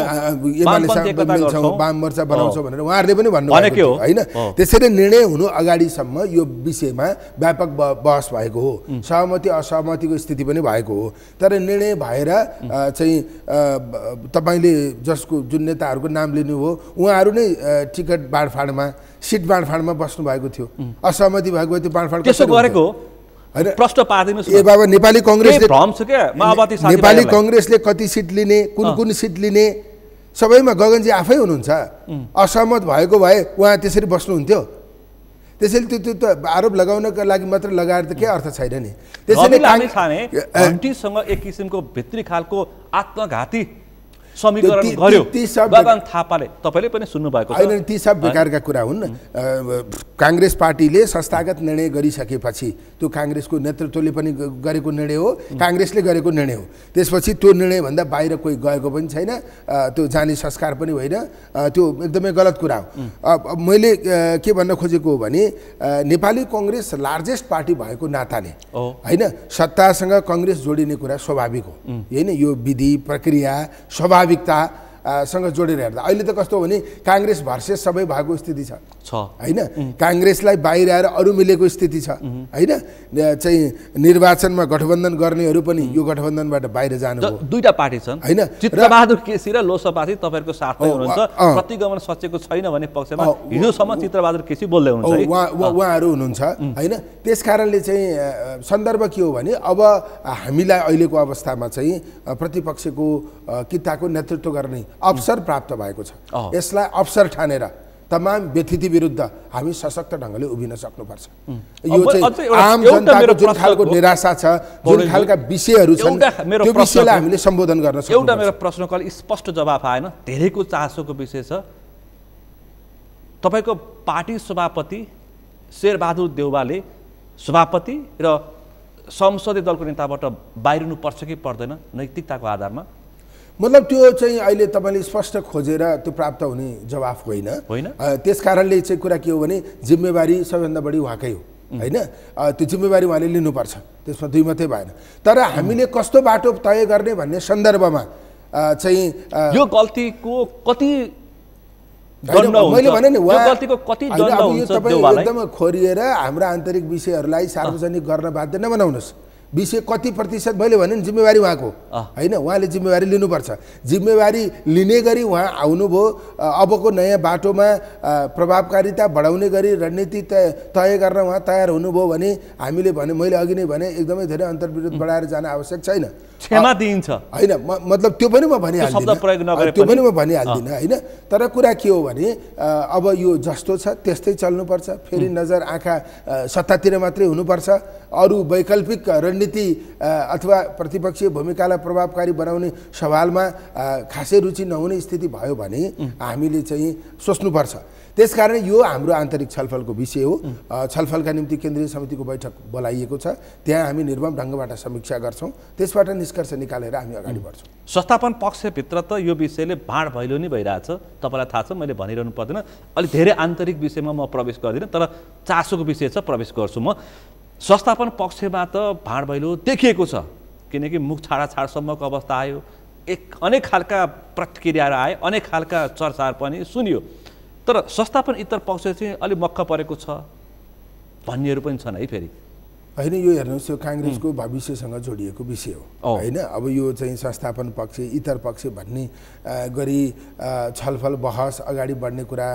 वाम मोर्चा बनाउँछौं भनेर उहाँहरूले पनि भन्नुभएको हैन। त्यसैले निर्णय हुनु अगाडिसम्म यो विषयमा व्यापक बहस भएको हो, सहमति असहमतिको स्थिति पनि भएको हो। तर निर्णय भएर चाहिँ तपाईले जसको जुन नेताहरूको नाम लिनुभयो उहाँहरू नै टिकट बाँडफाँडमा सिट बाँडफाँडमा बस्नु भएको थियो, असहमति भएको थियो, बाँडफाँड कसो गरेको हैन प्रश्न पार्दिनुस्। ए बाबा नेपाली कांग्रेसले भ्रम छ के माओवादी साथीभाइले नेपाली कांग्रेसले कति सिट लिने, कुन सिट लिने सबैमा गगनजी आफै हुनुहुन्छ। असहमत भएको भए उहाँ त्यसरी बस्नुहुन्थ्यो। त्यसैले त्यो त आरोप लगाउनका लागि मात्र लगाएर त के अर्थ छैन नि। त्यसैले घण्टीसँग एक किसिमको भित्री खालको आत्मघाती समीकरण गर्यो गगन थापाले, तपाईले पनि सुन्नु भएको छ हैन। ती सब बेकारका कुरा हुन्। कांग्रेस पार्टीले संस्थागत निर्णय गरिसकेपछि त्यो कांग्रेसको नेतृत्वले पनि गरेको निर्णय हो, कांग्रेसले गरेको निर्णय हो। त्यसपछि त्यो निर्णय भन्दा बाहिर कोही गएको पनि छैन, त्यो जाने संस्कार पनि होइन, त्यो एकदमै गलत कुरा हो। मैले के भन्न खोजेको हो भने नेपाली कांग्रेस लार्जेस्ट पार्टी भएको नाताले हैन सत्तासँग कांग्रेस जोडिने कुरा स्वाभाविक हो हैन। यो विधि प्रक्रिया सँग जोडेर हेर्दा अहिले त कस्तो हो भने कांग्रेस भर्सेस सबै भएको स्थिति छ हैन। कांग्रेसलाई बाहिर आएर अरू मिलेको स्थिति छ हैन। चाहिँ निर्वाचनमा गठबन्धन गर्नेहरू पनि यो गठबन्धनबाट बाहिर जानुभयो। दुईटा पार्टी छन् हैन, चित्रबहादुर केसी र लोसपासी तपाईहरुको साथमै हुनुहुन्छ, प्रतिगमन सचेको छैन भन्ने पक्षमा हिजोसम्म चित्रबहादुर केसी बोल्दै हुनुहुन्छ है, उहाँहरू हुनुहुन्छ हैन। त्यसकारणले चाहिँ सन्दर्भ के हो भने अब हामीलाई अहिलेको अवस्थामा चाहिँ प्रतिपक्षको किताको नेतृत्व गर्ने अवसर प्राप्त भएको छ। यसलाई अवसर ठानेर तमाम व्यथिति विरुद्ध हामी सशक्त ढंगले उभिन सक्नुपर्छ। यो चाहिँ आम जनताको जुन खालको निराशा छ, जुन खालका विषयहरू छन्, त्यो विषयलाई हामीले सम्बोधन गर्न सक्छौँ। एउटा मेरो प्रश्नको स्पष्ट जवाफ आएन, धेरैको चासोको विषय छ। तपाईको पार्टी सभापति शेरबहादुर देउवाले सभापति र संसदीय दलको नेताबाट बाहिरिनु पर्छ कि पर्दैन नैतिकताको आधारमा? मतलब त्यो चाहिँ अहिले तपाईले स्पष्ट खोजेर त्यो प्राप्त हुने जवाफ होइन। त्यसकारणले चाहिँ कुरा के हो भने जिम्मेवारी सबैभन्दा बढी उहाँकै हो हैन। त्यो जिम्मेवारी उहाँले लिनुपर्छ, त्यसमा दुई मात्रै भएन। तर हामीले कस्तो बाटो तय गर्ने भन्ने सन्दर्भमा चाहिँ यो गल्तीको कति मैले भने नि गल्तीको कति दण्ड हुन्छ देउवालाई? एकदम खोरिएर हाम्रा आन्तरिक विषयहरूलाई सार्वजनिक गर्न बाध्य नबनाउनुस्। विषय कति प्रतिशत मैले भने नि जिम्मेवारी उहाँको हैन, उहाँले जिम्मेवारी लिनुपर्छ। जिम्मेवारी लिने गरी उहाँ आउनुभयो। अबको नयाँ बाटोमा प्रभावकारिता बढाउने गरी रणनीति तय गर्न उहाँ तयार हुनुभयो भने हामीले भने, मैले अघि नै भने एकदमै धेरै अन्तर्विरोध बढाएर जान आवश्यक छैन। क्षमा दिइन्छ होइन मतलब त्यो पनि म भनिहाल्दिनँ, शब्द प्रयोग नगरे त्यो पनि म भनिहाल्दिनँ होइन। तर कुरा के हो भने अब यो जस्तो छ त्यस्तै चल्नुपर्छ, फेरि नजर आँखा सत्तातिर मात्रै हुनुपर्छ, अरू वैकल्पिक रणनीति अथवा प्रतिपक्षीय भूमिकालाई प्रभावकारी बनाउने सवालमा खासै रुचि नहुने स्थिति भयो भने हामीले चाहिँ सोच्नुपर्छ। त्यसकारण यो हाम्रो आन्तरिक छलफलको विषय हो। छलफलका निम्ति केन्द्रीय समितिको बैठक बोलाइएको छ, त्यहाँ हामी निर्मम ढङ्गबाट समीक्षा गर्छौँ, त्यसबाट निष्कर्ष निकालेर हामी अगाडि बढ्छौँ। संस्थापन पक्षभित्र त यो विषयले भाँड भैलो नै भइरहेछ, तपाईँलाई थाहा छ, मैले भनिरहनु पर्दैन। अलि धेरै आन्तरिक विषयमा म प्रवेश गर्दिनँ, तर चासोको विषय छ, प्रवेश गर्छु म। संस्थापन पक्षमा त भाँड भैलो देखिएको छ, किनकि मुख छाडाछाडसम्मको अवस्था आयो, अनेक खालका प्रतिक्रियाहरू आए, अनेक खालका चर्चाहरू पनि सुनियो। तर संस्थापन इतर पक्ष चाहिँ अलि मक्क परेको छ भन्नेहरू पनि छन् है। फेरि होइन, यो हेर्नुहोस्, यो काङ्ग्रेसको भविष्यसँग जोडिएको विषय हो होइन। अब यो चाहिँ संस्थापन पक्ष इतर पक्ष भन्ने गरी छलफल बहस अगाडि बढ्ने कुरा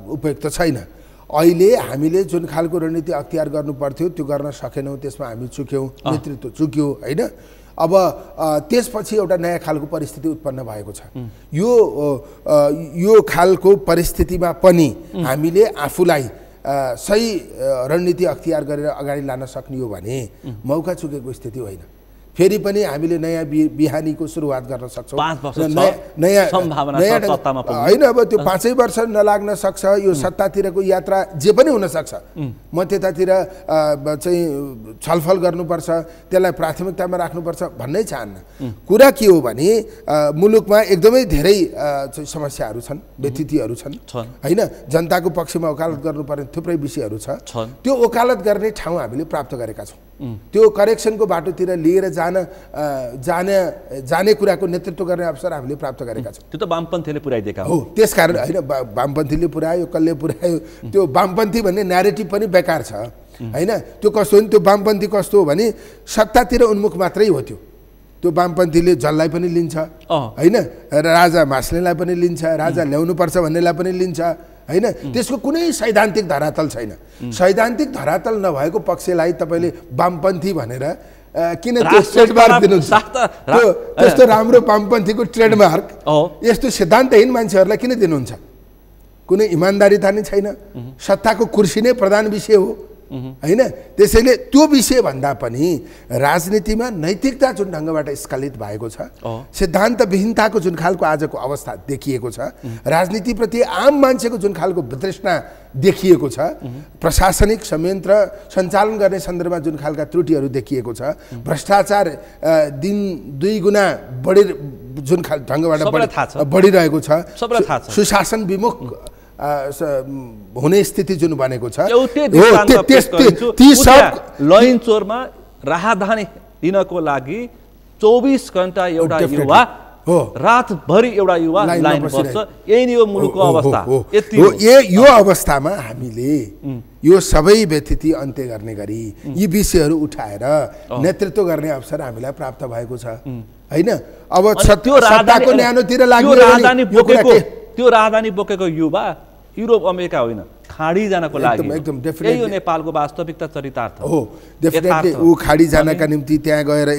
उपयुक्त छैन। अहिले हामीले जुन खालको रणनीति अख्तियार गर्नु पर्थ्यो त्यो गर्न सकेनौँ, त्यसमा हामी चुक्यौँ, नेतृत्व चुक्यो होइन। अब त्यसपछि एउटा नयाँ खालको परिस्थिति उत्पन्न भएको छ। यो खालको परिस्थितिमा पनि हामीले आफूलाई सही रणनीति अख्तियार गरेर अगाडि लान सक्ने हो भने मौका चुकेको स्थिति होइन। फेरि पनि हामीले नयाँ बिहानीको सुरुवात गर्न सक्छौँ। नयाँ होइन, अब त्यो 5 वर्ष नलाग्न सक्छ, यो सत्तातिरको यात्रा जे पनि हुनसक्छ। म त्यतातिर चाहिँ छलफल गर्नुपर्छ, त्यसलाई प्राथमिकतामा राख्नुपर्छ भन्नै चाहन्न। कुरा के हो भने मुलुकमा एकदमै धेरै समस्याहरू छन्, व्यथितिहरू छन् होइन। जनताको पक्षमा वकालत गर्नुपर्ने थुप्रै विषयहरू छ। त्यो वकालत गर्ने ठाउँ हामीले प्राप्त गरेका छौँ। त्यो करेक्सनको बाटोतिर लिएर जाने कुराको नेतृत्व गर्ने अवसर हामीले प्राप्त गरेका छौँ। त्यो त वामपन्थीले पुर्याइदिएका हो। त्यसकारण होइन, वामपन्थीले पुर्यायो, कसले पुर्यायो, त्यो वामपन्थी भन्ने न्यारेटिभ पनि बेकार छ होइन। त्यो कस्तो हो नि, त्यो वामपन्थी कस्तो हो भने सत्तातिर उन्मुख मात्रै हो। त्यो वामपन्थीले जसलाई पनि लिन्छ होइन, राजा मास्नेलाई पनि लिन्छ, राजा ल्याउनुपर्छ भन्नेलाई पनि लिन्छ होइन। त्यसको कुनै सैद्धान्तिक धरातल छैन। सैद्धान्तिक धरातल नभएको पक्षलाई तपाईँले वामपन्थी भनेर किन त्यो ट्रेडमार्क दिनुहुन्छ? त्यस्तो राम्रो वामपन्थीको ट्रेडमार्क यस्तो सिद्धान्तहीन मान्छेहरूलाई किन दिनुहुन्छ? कुनै इमान्दारिता नै छैन। सत्ताको कुर्सी नै प्रधान विषय हो होइन। त्यसैले त्यो विषय भन्दा पनि राजनीतिमा नैतिकता जुन ढङ्गबाट स्खलित भएको छ, सिद्धान्तविहीनताको जुन खालको आजको अवस्था देखिएको छ, राजनीतिप्रति आम मान्छेको जुन खालको वितृष्णा देखिएको छ, प्रशासनिक संयन्त्र सञ्चालन गर्ने सन्दर्भमा जुन खालका त्रुटिहरू देखिएको छ, भ्रष्टाचार दिन 2 गुणा बढी जुन ढङ्गबाट बढिरहेको छ, सुशासन विमुख हुने स्थिति जुन बनेको छ, ती सब लैन चोरमा राहदानी दिनको लागि 24 घण्टा एउटा युवा रातभरि एउटा युवा लाइन बस्छ। यही नै हो मुलुकको अवस्था। यो अवस्थामा हामीले यो सबै व्यथिति अन्त्य गर्ने गरी यी विषयहरू उठाएर नेतृत्व गर्ने अवसर हामीलाई प्राप्त भएको छ होइन। अब सत्ताको न्यानोतिर लाग्ने त्यो राजधानी बोकेको युवा युरोप अमेरिका होइन, खाडी जानको लागि एकदम यही हो नेपालको वास्तविकता चरितार्थ हो। डेफिनेटली ऊ खाडी जानका निम्ति त्यहाँ गएर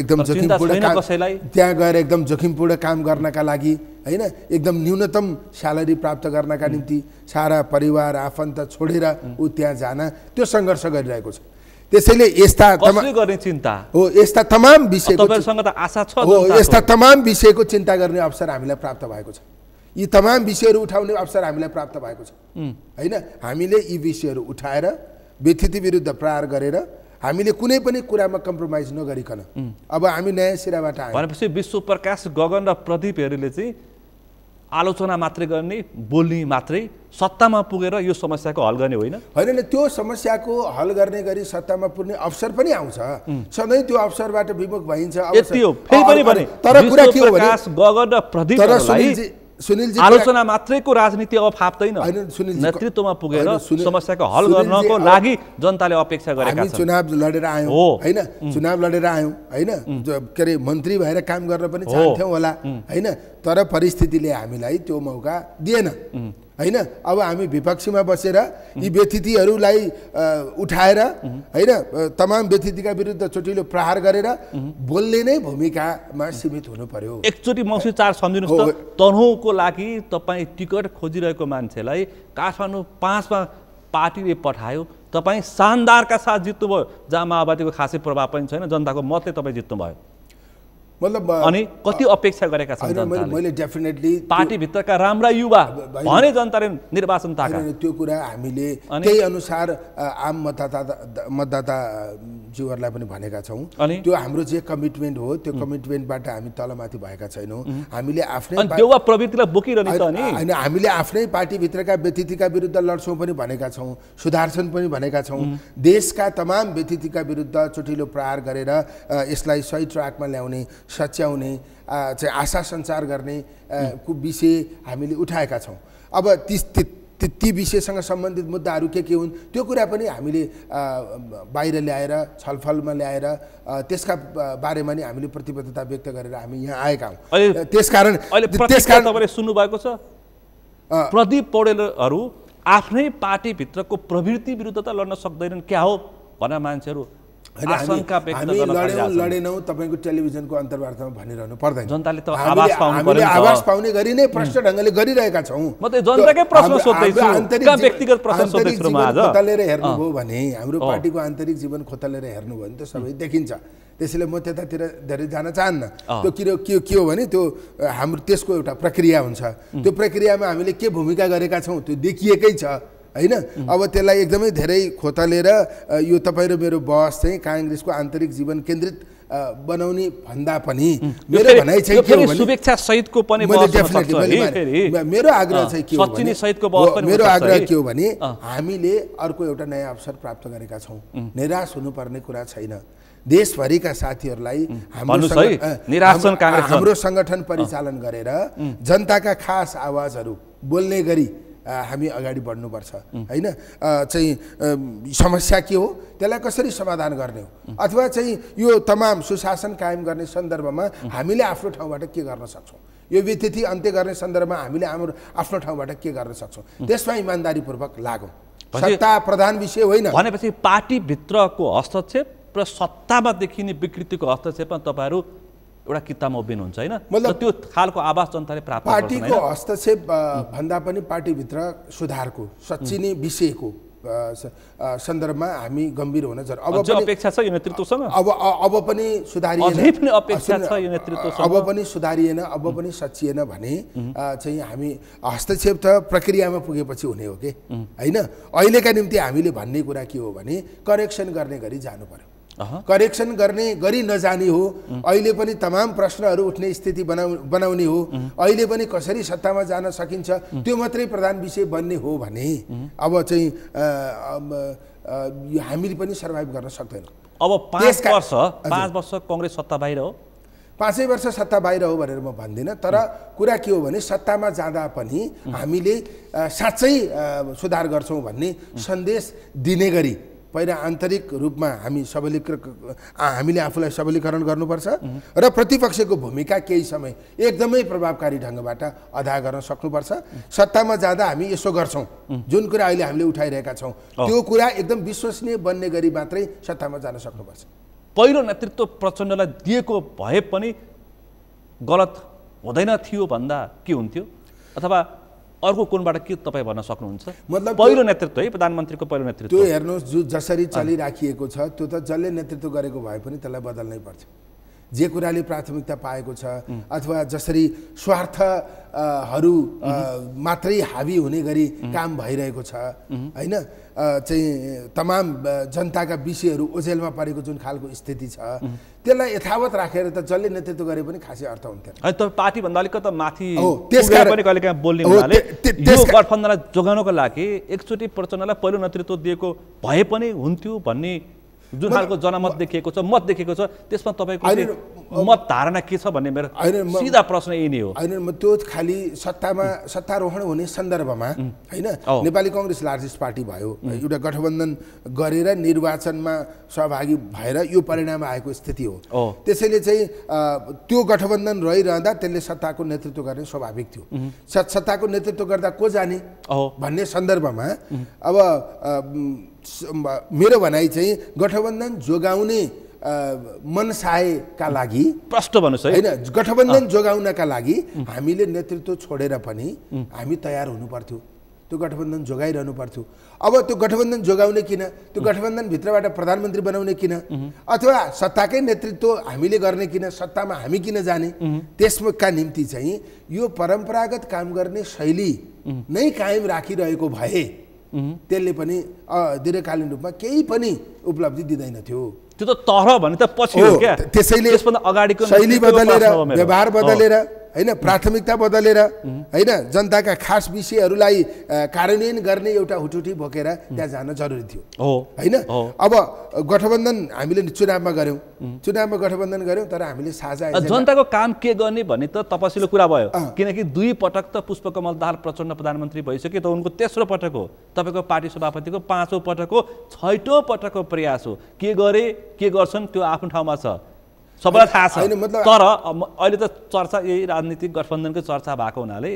एकदम जोखिमपूर्ण काम गर्नका लागि होइन, एकदम न्यूनतम स्यालेरी प्राप्त गर्नका निम्ति सारा परिवार आफन्त छोडेर ऊ त्यहाँ जान त्यो सङ्घर्ष गरिरहेको छ। त्यसैले यस्ता तमाम विषयको चिन्ता गर्ने अवसर हामीलाई प्राप्त भएको छ। यी तमाम विषयहरू उठाउने अवसर हामीलाई प्राप्त भएको छ होइन। हामीले यी विषयहरू उठाएर व्यथिति विरुद्ध प्रहार गरेर हामीले कुनै पनि कुरामा कम्प्रोमाइज नगरिकन अब हामी नयाँ सिराबाट आयौँ भनेपछि विश्वप्रकाश गगन र प्रदीपहरूले चाहिँ आलोचना मात्रै गर्ने, बोल्ने मात्रै, सत्तामा पुगेर यो समस्याको हल गर्ने होइन। होइन, त्यो समस्याको हल गर्ने गरी सत्तामा पुग्ने अवसर पनि आउँछ, सधैँ त्यो अवसरबाट विमुख भइन्छ। तर कुरा के हो भने गगन र प्रदीपलाई सुनिलजी आलोचना मात्रैको राजनीति अब फाप्दैन, नेतृत्वमा पुगेर समस्याको हल गर्नको लागि जनताले अपेक्षा गरेका छन्। चुनाव लडेर आयौँ होइन, चुनाव लडेर आयौँ होइन, के अरे मन्त्री भएर काम गर्न पनि चाहन्थ्यौँ होला होइन, तर परिस्थितिले हामीलाई त्यो मौका दिएन हैन। अब हामी विपक्षीमा बसेर यी व्यतिथिहरूलाई उठाएर हैन तमाम व्यतिथिका विरुद्ध चोटिलो प्रहार गरेर बोल्ने नै भूमिकामा सीमित हुनु पर्यो। एकचोटि मङ्सिर 4 सम्झिनुहोस् त, तनहुँको लागि तपाईँ टिकट खोजिरहेको मान्छेलाई काठमाडौँ 5 मा पार्टीले पठायो, तपाईँ शानदारका साथ जित्नुभयो, जहाँ माओवादीको खासै प्रभाव पनि छैन, जनताको मतले तपाईँ जित्नुभयो। मतलब अनि कति अपेक्षा गरेका छन् जनताले? मैले डेफिनेटली पार्टीभित्रका राम्रा युवा भने जनताले निर्वाचन ताका त्यो कुरा हामीले त्यही अनुसार आम मतदाता ज्यूहरूलाई पनि भनेका छौँ। त्यो हाम्रो जे कमिटमेन्ट हो त्यो कमिटमेन्टबाट हामी तलमाथि भएका छैनौँ। हामीले आफ्नै देउवा प्रवृत्तिलाई बोकिरहने छ नि, होइन हामीले आफ्नै पार्टीभित्रका व्यतिथिका विरुद्ध लड्छौँ पनि भनेका छौँ, सुधार्छन् पनि भनेका छौँ। देशका तमाम व्यतिथिका विरुद्ध चोटिलो प्रहार गरेर यसलाई सही ट्र्याकमा ल्याउने, सच्याउने, चाहिँ आशा सञ्चार गर्ने को विषय हामीले उठाएका छौँ। अब ती विषयसँग सम्बन्धित मुद्दाहरू के हुन् त्यो कुरा पनि हामीले बाहिर ल्याएर छलफलमा ल्याएर त्यसका बारेमा नि हामीले प्रतिबद्धता व्यक्त गरेर हामी यहाँ आएका हौँ। त्यसकारण तपाईँले सुन्नुभएको छ प्रदीप पौडेलहरू आफ्नै पार्टीभित्रको प्रवृत्ति विरुद्ध त लड्न सक्दैनन् क्या हो भनेर मान्छेहरू आशंका व्यक्त गर्न लडेनौँ। तपाईँको टेलिभिजनको अन्तर्वार्तामा भनिरहनु पर्दैन, जनताले त आवाज पाउनु पर्यो। हामीले आवाज पाउने गरी नै प्रष्ट ढङ्गले गरिरहेका छौँ। म त जनताकै प्रश्न सोध्दैछु, व्यक्तिगत प्रश्न सोध्दैछु। खोतलेर हेर्नुभयो भने हाम्रो पार्टीको आन्तरिक जीवन खोतलेर हेर्नुभयो भने त सबै देखिन्छ। त्यसैले म त्यतातिर धेरै जान चाहन्न। त्यो के हो भने त्यो हाम्रो त्यसको एउटा प्रक्रिया हुन्छ। त्यो प्रक्रियामा हामीले के भूमिका गरेका छौँ त्यो देखिएकै छ हैन। अब त्यसलाई एकदमै धेरै खोतलेर यो तपाईँ र मेरो बहस चाहिँ काङ्ग्रेसको आन्तरिक जीवन केन्द्रित बनाउने भन्दा पनि मेरो भनाइ चाहिँ के हो भने शुभेच्छा सहितको पनि मेरो आग्रह चाहिँ के हो भने मेरो आग्रह के हो भने हामीले अर्को एउटा नयाँ अवसर प्राप्त गरेका छौँ। निराश हुनुपर्ने कुरा छैन। देशभरिका साथीहरूलाई हाम्रो सङ्गठन परिचालन गरेर जनताका खास आवाजहरू बोल्ने गरी हामी अगाडि बढ्नुपर्छ हैन। चाहिँ समस्या के हो त्यसलाई कसरी समाधान गर्ने हो अथवा चाहिँ यो तमाम सुशासन कायम गर्ने सन्दर्भमा हामीले आफ्नो ठाउँबाट के गर्न सक्छौँ, यो व्यतिथि अन्त्य गर्ने सन्दर्भमा हामीले हाम्रो आफ्नो ठाउँबाट के गर्न सक्छौँ, त्यसमा इमान्दारीपूर्वक लागौँ। सत्ता प्रधान विषय होइन भनेपछि पार्टीभित्रको हस्तक्षेप र सत्तामा देखिने विकृतिको हस्तक्षेपमा तपाईँहरू एउटा किताबमा उभिनुहुन्छ हैन। मतलब त्यो खालको आवाज जनताले प्राप्त गर्छ। पार्टीको हस्तक्षेप भन्दा पनि पार्टीभित्र सुधारको सच्चिने विषयको सन्दर्भमा हामी गम्भीर हुन जरुरी। अब पनि अपेक्षा छ यो नेतृत्वसँग, अब पनि सुधारिएन, अझै पनि अपेक्षा छ यो नेतृत्वसँग, अब पनि सुधारिएन, अब पनि सचिएन भने चाहिँ हामी हस्तक्षेप त प्रक्रियामा पुगेपछि हुने हो के हैन। अहिलेका निम्ति हामीले भन्ने कुरा के हो भने करेक्सन गर्ने गरी जानु पर्यो। करेक्सन गर्ने गरी नजाने हो। अहिले पनि तमाम प्रश्नहरू उठ्ने स्थिति बनाउने हो। अहिले पनि कसरी सत्तामा जान सकिन्छ त्यो मात्रै प्रधान विषय बन्ने हो भने अब चाहिँ हामीले पनि सर्भाइभ गर्न सक्दैनौँ। अब 5 वर्ष कांग्रेस सत्ता बाहिर हो, 5 वर्ष सत्ता बाहिर हो भनेर म भन्दिनँ। तर कुरा के हो भने सत्तामा जाँदा पनि हामीले साँच्चै सुधार गर्छौँ भन्ने सन्देश दिने गरी पहिला आन्तरिक रूपमा हामीले आफूलाई सबलीकरण गर्नुपर्छ र प्रतिपक्षको भूमिका केही समय एकदमै प्रभावकारी ढङ्गबाट अदा गर्न सक्नुपर्छ। सत्तामा जाँदा हामी यसो गर्छौँ जुन कुरा अहिले हामीले उठाइरहेका छौँ त्यो कुरा एकदम विश्वसनीय बन्ने गरी मात्रै सत्तामा जान सक्नुपर्छ। पहिलो नेतृत्व प्रचण्डलाई दिएको भए पनि गलत हुँदैन थियो भन्दा के हुन्थ्यो अथवा अर्को कोणबाट के तपाईँ भन्न सक्नुहुन्छ? मतलब पहिलो नेतृत्व है प्रधानमन्त्रीको पहिलो नेतृत्व त्यो हेर्नुहोस् जसरी चलिराखिएको छ त्यो त जसले नेतृत्व गरेको भए पनि त्यसलाई बदल्नै पर्छ। जे कुराले प्राथमिकता पाएको छ अथवा जसरी स्वार्थहरू मात्रै हावी हुने गरी काम भइरहेको छ हैन, चाहिँ तमाम जनताका विषयहरू ओझेलमा परेको जुन खालको स्थिति छ त्यसलाई यथावत राखेर त जसले नेतृत्व गरे पनि खासै अर्थ हुन्थेन। तपाईँ पार्टी भन्दा अलिकति माथि पनि कहिलेकाहीँ बोल्ने हुनाले यो गठबन्धनलाई जोगाउनको लागि एकचोटि प्रचण्डलाई पहिलो नेतृत्व दिएको भए पनि हुन्थ्यो भन्ने जुन खालको जनमत देखिएको छ, मत देखिएको छ, त्यसमा तपाईँको मत धारणा के छ भन्ने मेरो सिधा प्रश्न यही नै हो। होइन, म त्यो खालि सत्तारोहण हुने सन्दर्भमा होइन, नेपाली कांग्रेस लार्जेस्ट पार्टी भयो, एउटा गठबन्धन गरेर निर्वाचनमा सहभागी भएर यो परिणाम आएको स्थिति हो। त्यसैले चाहिँ त्यो गठबन्धन रहिरहँदा त्यसले सत्ताको नेतृत्व गर्ने स्वाभाविक थियो। सत्ताको नेतृत्व गर्दा को जाने भन्ने सन्दर्भमा अब मेरो भनाइ चाहिँ गठबन्धन जोगाउने मनसायका लागि प्रश्न भन्नुहोस् है, होइन, गठबन्धन जोगाउनका लागि हामीले नेतृत्व छोडेर पनि हामी तयार हुनु पर्थ्यो, त्यो गठबन्धन जोगाइरहनु पर्थ्यो। अब त्यो गठबन्धन जोगाउने किन, त्यो गठबन्धनभित्रबाट प्रधानमन्त्री बनाउने किन, अथवा सत्ताकै नेतृत्व हामीले गर्ने किन, सत्तामा हामी किन जाने, त्यसका निम्ति चाहिँ यो परम्परागत काम गर्ने शैली नै कायम राखिरहेको भए त्यसले पनि दीर्घकालीन रूपमा केही पनि उपलब्धि दिँदैन थियो। त्यो त तर भने त पछि हो क्या। त्यसैले त्यसभन्दा अगाडिको शैली बदलेर, व्यवहार बदलेर, होइन, प्राथमिकता बदलेर, होइन, जनताका खास विषयहरूलाई कार्यान्वयन गर्ने एउटा हुटुटी बोकेर त्यहाँ जान जरुरी थियो, होइन। अब गठबन्धन हामीले चुनावमा गऱ्यौँ, चुनावमा गठबन्धन गऱ्यौँ, तर हामीले साझा जनताको काम के गर्ने भन्ने त तपसिलो कुरा भयो, किनकि 2 पटक त पुष्पकमल दाहाल प्रचण्ड प्रधानमन्त्री भइसक्यो, त उनको तेस्रो पटक हो, तपाईँको पार्टी सभापतिको 5औं पटक हो, 6औं पटकको प्रयास हो। के गरे के गर्छन् त्यो आफ्नो ठाउँमा छ, सबैलाई थाहा छ। तर अहिले त चर्चा यही राजनीतिक गठबन्धनकै चर्चा भएको हुनाले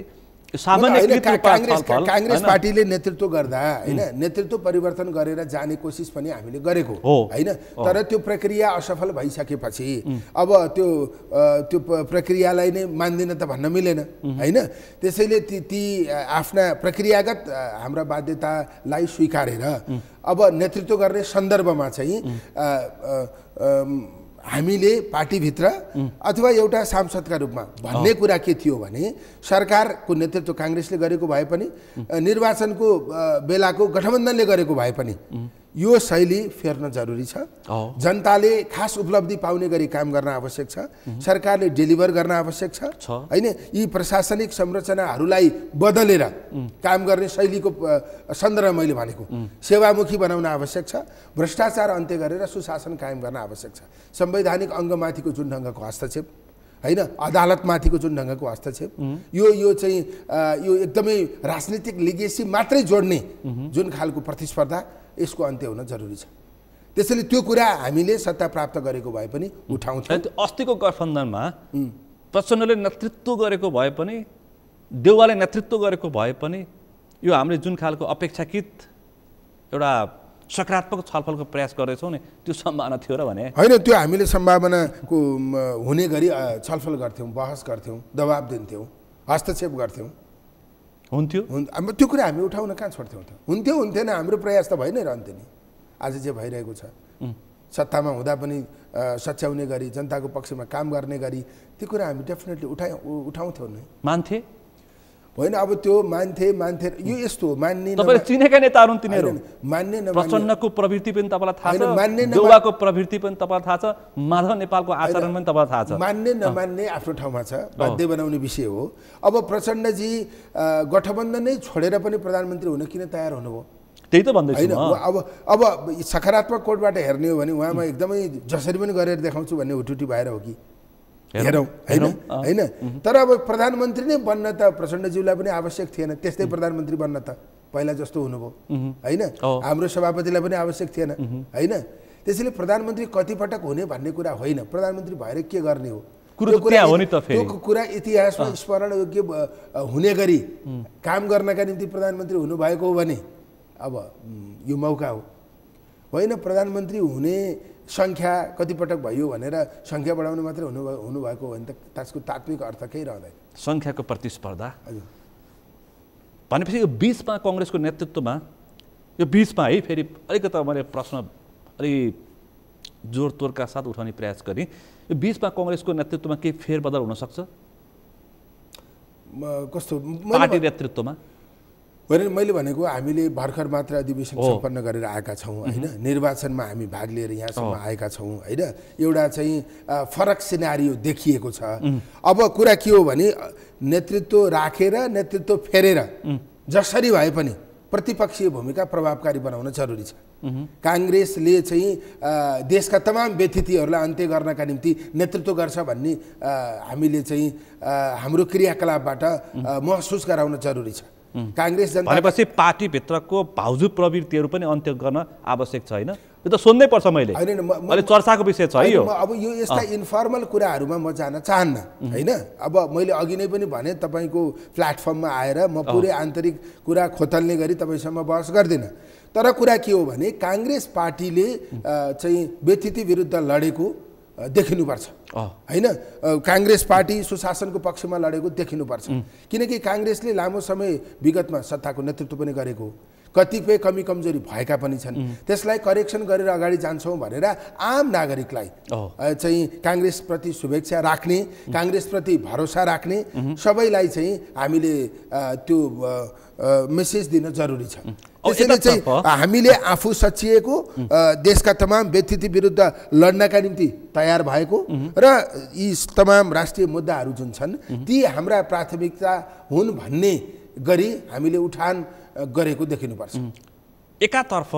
कांग्रेस पार्टीले नेतृत्व गर्दा, होइन, नेतृत्व परिवर्तन गरेर जाने कोसिस पनि हामीले गरेको होइन, तर त्यो प्रक्रिया असफल भइसकेपछि अब त्यो प्रक्रियालाई नै मान्दिन त भन्न मिलेन, होइन। त्यसैले ती आफ्ना प्रक्रियागत हाम्रा बाध्यतालाई स्वीकारेर अब नेतृत्व गर्ने सन्दर्भमा चाहिँ हामीले पार्टीभित्र अथवा एउटा सांसदका रूपमा भन्ने कुरा के थियो भने सरकारको नेतृत्व कांग्रेसले गरेको भए पनि निर्वाचनको बेलाको गठबन्धनले गरेको भए पनि यो शैली फेर्न जरुरी छ। जनताले खास उपलब्धि पाउने गरी काम गर्न आवश्यक छ, सरकारले डेलिभर गर्न आवश्यक छ, हैन। यी प्रशासनिक संरचनाहरूलाई बदलेर काम गर्ने शैलीको सन्दर्भ मैले भनेको सेवामुखी बनाउन आवश्यक छ, भ्रष्टाचार अन्त्य गरेर सुशासन कायम गर्न आवश्यक छ। संवैधानिक अङ्गमाथिको जुन ढङ्गको हस्तक्षेप, हैन, अदालतमाथिको जुन ढङ्गको हस्तक्षेप, यो चाहिँ यो एकदमै राजनीतिक लिगेसी मात्रै जोड्ने जुन खालको प्रतिस्पर्धा, यसको अन्त्य हुन जरुरी छ। त्यसैले त्यो कुरा हामीले सत्ता प्राप्त गरेको भए पनि उठाउँछौँ। अस्तिको गठबन्धनमा प्रचण्डले नेतृत्व गरेको भए पनि, देउवाले नेतृत्व गरेको भए पनि यो हामीले जुन खालको अपेक्षाकृत एउटा सकारात्मक छलफलको प्रयास गरेछौँ नि, त्यो सम्भावना थियो र भने होइन। त्यो हामीले सम्भावनाको हुने गरी छलफल गर्थ्यौँ, बहस गर्थ्यौँ, दबाब दिन्थ्यौँ, हस्तक्षेप गर्थ्यौँ, हुन्थ्यो। त्यो कुरा हामी उठाउन कहाँ छोड्थ्यौँ त? हुन्थ्यो, हुन्थेन, हाम्रो प्रयास त भइ नै रहन्थ्यो नि। आज जे भइरहेको छ, सत्तामा हुँदा पनि सच्याउने गरी, जनताको पक्षमा काम गर्ने गरी, त्यो कुरा हामी डेफिनेटली उठाउँथ्यौँ नै। मान्थे होइन, अब त्यो मान्थे यो यस्तो हो, मान्ने तपाईले चिनेका नेता हुन् तिनीहरू, मान्ने नमान्ने, प्रचण्डको प्रवृत्ति पनि तपाईँलाई थाहा छ, देउवाको प्रवृत्ति पनि तपाईँलाई थाहा छ, माधव नेपालको आचरण पनि तपाईँलाई थाहा छ। मान्ने नमान्ने आफ्नो ठाउँमा छ, बाध्य बनाउने विषय हो। अब प्रचण्डजी गठबन्धनै छोडेर पनि प्रधानमन्त्री हुन किन तयार हुनुभयो? त्यही त भन्दैछु म। अब सकारात्मक कोणबाट हेर्ने हो भने उहाँमा एकदमै जसरी पनि गरेर देखाउँछु भन्ने हुटुटी भएर हो कि हेरौँ, होइन। तर अब प्रधानमन्त्री नै बन्न त प्रचण्डज्यूलाई पनि आवश्यक थिएन, त्यस्तै प्रधानमन्त्री बन्न त पहिला जस्तो हुनुभयो, होइन। हाम्रो सभापतिलाई पनि आवश्यक थिएन, होइन। त्यसैले प्रधानमन्त्री कतिपटक हुने भन्ने कुरा होइन, प्रधानमन्त्री भएर के गर्ने हो त्यो कुरा इतिहासमा स्मरण योग्य हुने गरी काम गर्नका निम्ति प्रधानमन्त्री हुनुभएको हो भने अब यो मौका हो, होइन। प्रधानमन्त्री हुने संख्या कतिपटक भयो भनेर संख्या बढाउन मात्रै हुनुभएको हो भने त त्यसको तात्विक अर्थ केही रहँदैन। संख्याको प्रतिस्पर्धा भनेपछि यो बीचमा कांग्रेसको नेतृत्वमा, यो बीचमा है फेरि अलिकति मैले प्रश्न अलि जोडतोडका साथ उठाउने प्रयास गरेँ, यो बीचमा कांग्रेसको नेतृत्वमा केही फेरबदल हुन सक्छ? कस्तो पार्टी नेतृत्वमा? मैले भनेको हामीले भर्खर मात्र अधिवेशन सम्पन्न गरेर आएका छौँ, होइन। निर्वाचनमा हामी भाग लिएर यहाँसम्म आएका छौँ, होइन। एउटा चाहिँ फरक सिनारियो देखिएको छ। अब कुरा के हो भने नेतृत्व राखेर नेतृत्व फेरेर जसरी भए पनि प्रतिपक्षीय भूमिका प्रभावकारी बनाउन जरुरी छ। काङ्ग्रेसले चाहिँ देशका तमाम व्यथितिहरूलाई अन्त्य गर्नका निम्ति नेतृत्व गर्छ भन्ने हामीले चाहिँ हाम्रो क्रियाकलापबाट महसुस गराउन जरुरी छ। काङ्ग्रेस जनता भनेपछि पार्टीभित्रको भाउजू प्रवृत्तिहरू पनि अन्त्य गर्न आवश्यक छ होइन? यो त सुन्नै पर्छ मैले, अहिले चर्चाको विषय छ है यो। अब यो यस्ता इन्फर्मल कुराहरूमा म जान चाहन्न होइन। अब मैले अघि नै पनि भने तपाईँको प्लेटफर्ममा आएर म पुरै आन्तरिक कुरा खोतल्ने गरी तपाईँसँग बहस गर्दिनँ। तर कुरा के हो भने काङ्ग्रेस पार्टीले चाहिँ व्यथिति विरुद्ध लडेको देखिनुपर्छ होइन। काङ्ग्रेस पार्टी सुशासनको पक्षमा लडेको देखिनुपर्छ, किनकि काङ्ग्रेसले लामो समय विगतमा सत्ताको नेतृत्व पनि गरेको, कतिपय कमी कमजोरी भएका पनि छन्। त्यसलाई करेक्सन गरेर अगाडि जान्छौँ भनेर आम नागरिकलाई चाहिँ काङ्ग्रेसप्रति शुभेच्छा राख्ने, काङ्ग्रेसप्रति भरोसा राख्ने सबैलाई चाहिँ हामीले त्यो मेसेज दिन जरुरी छ। त्यसैले चाहिँ हामीले आफू सचिएको देशका तमाम व्यथिति विरुद्ध लड्नका निम्ति तयार भएको र यी तमाम राष्ट्रिय मुद्दाहरू जुन छन् ती हाम्रा प्राथमिकता हुन् भन्ने गरी हामीले उठान गरेको देखिनुपर्छ। एकातर्फ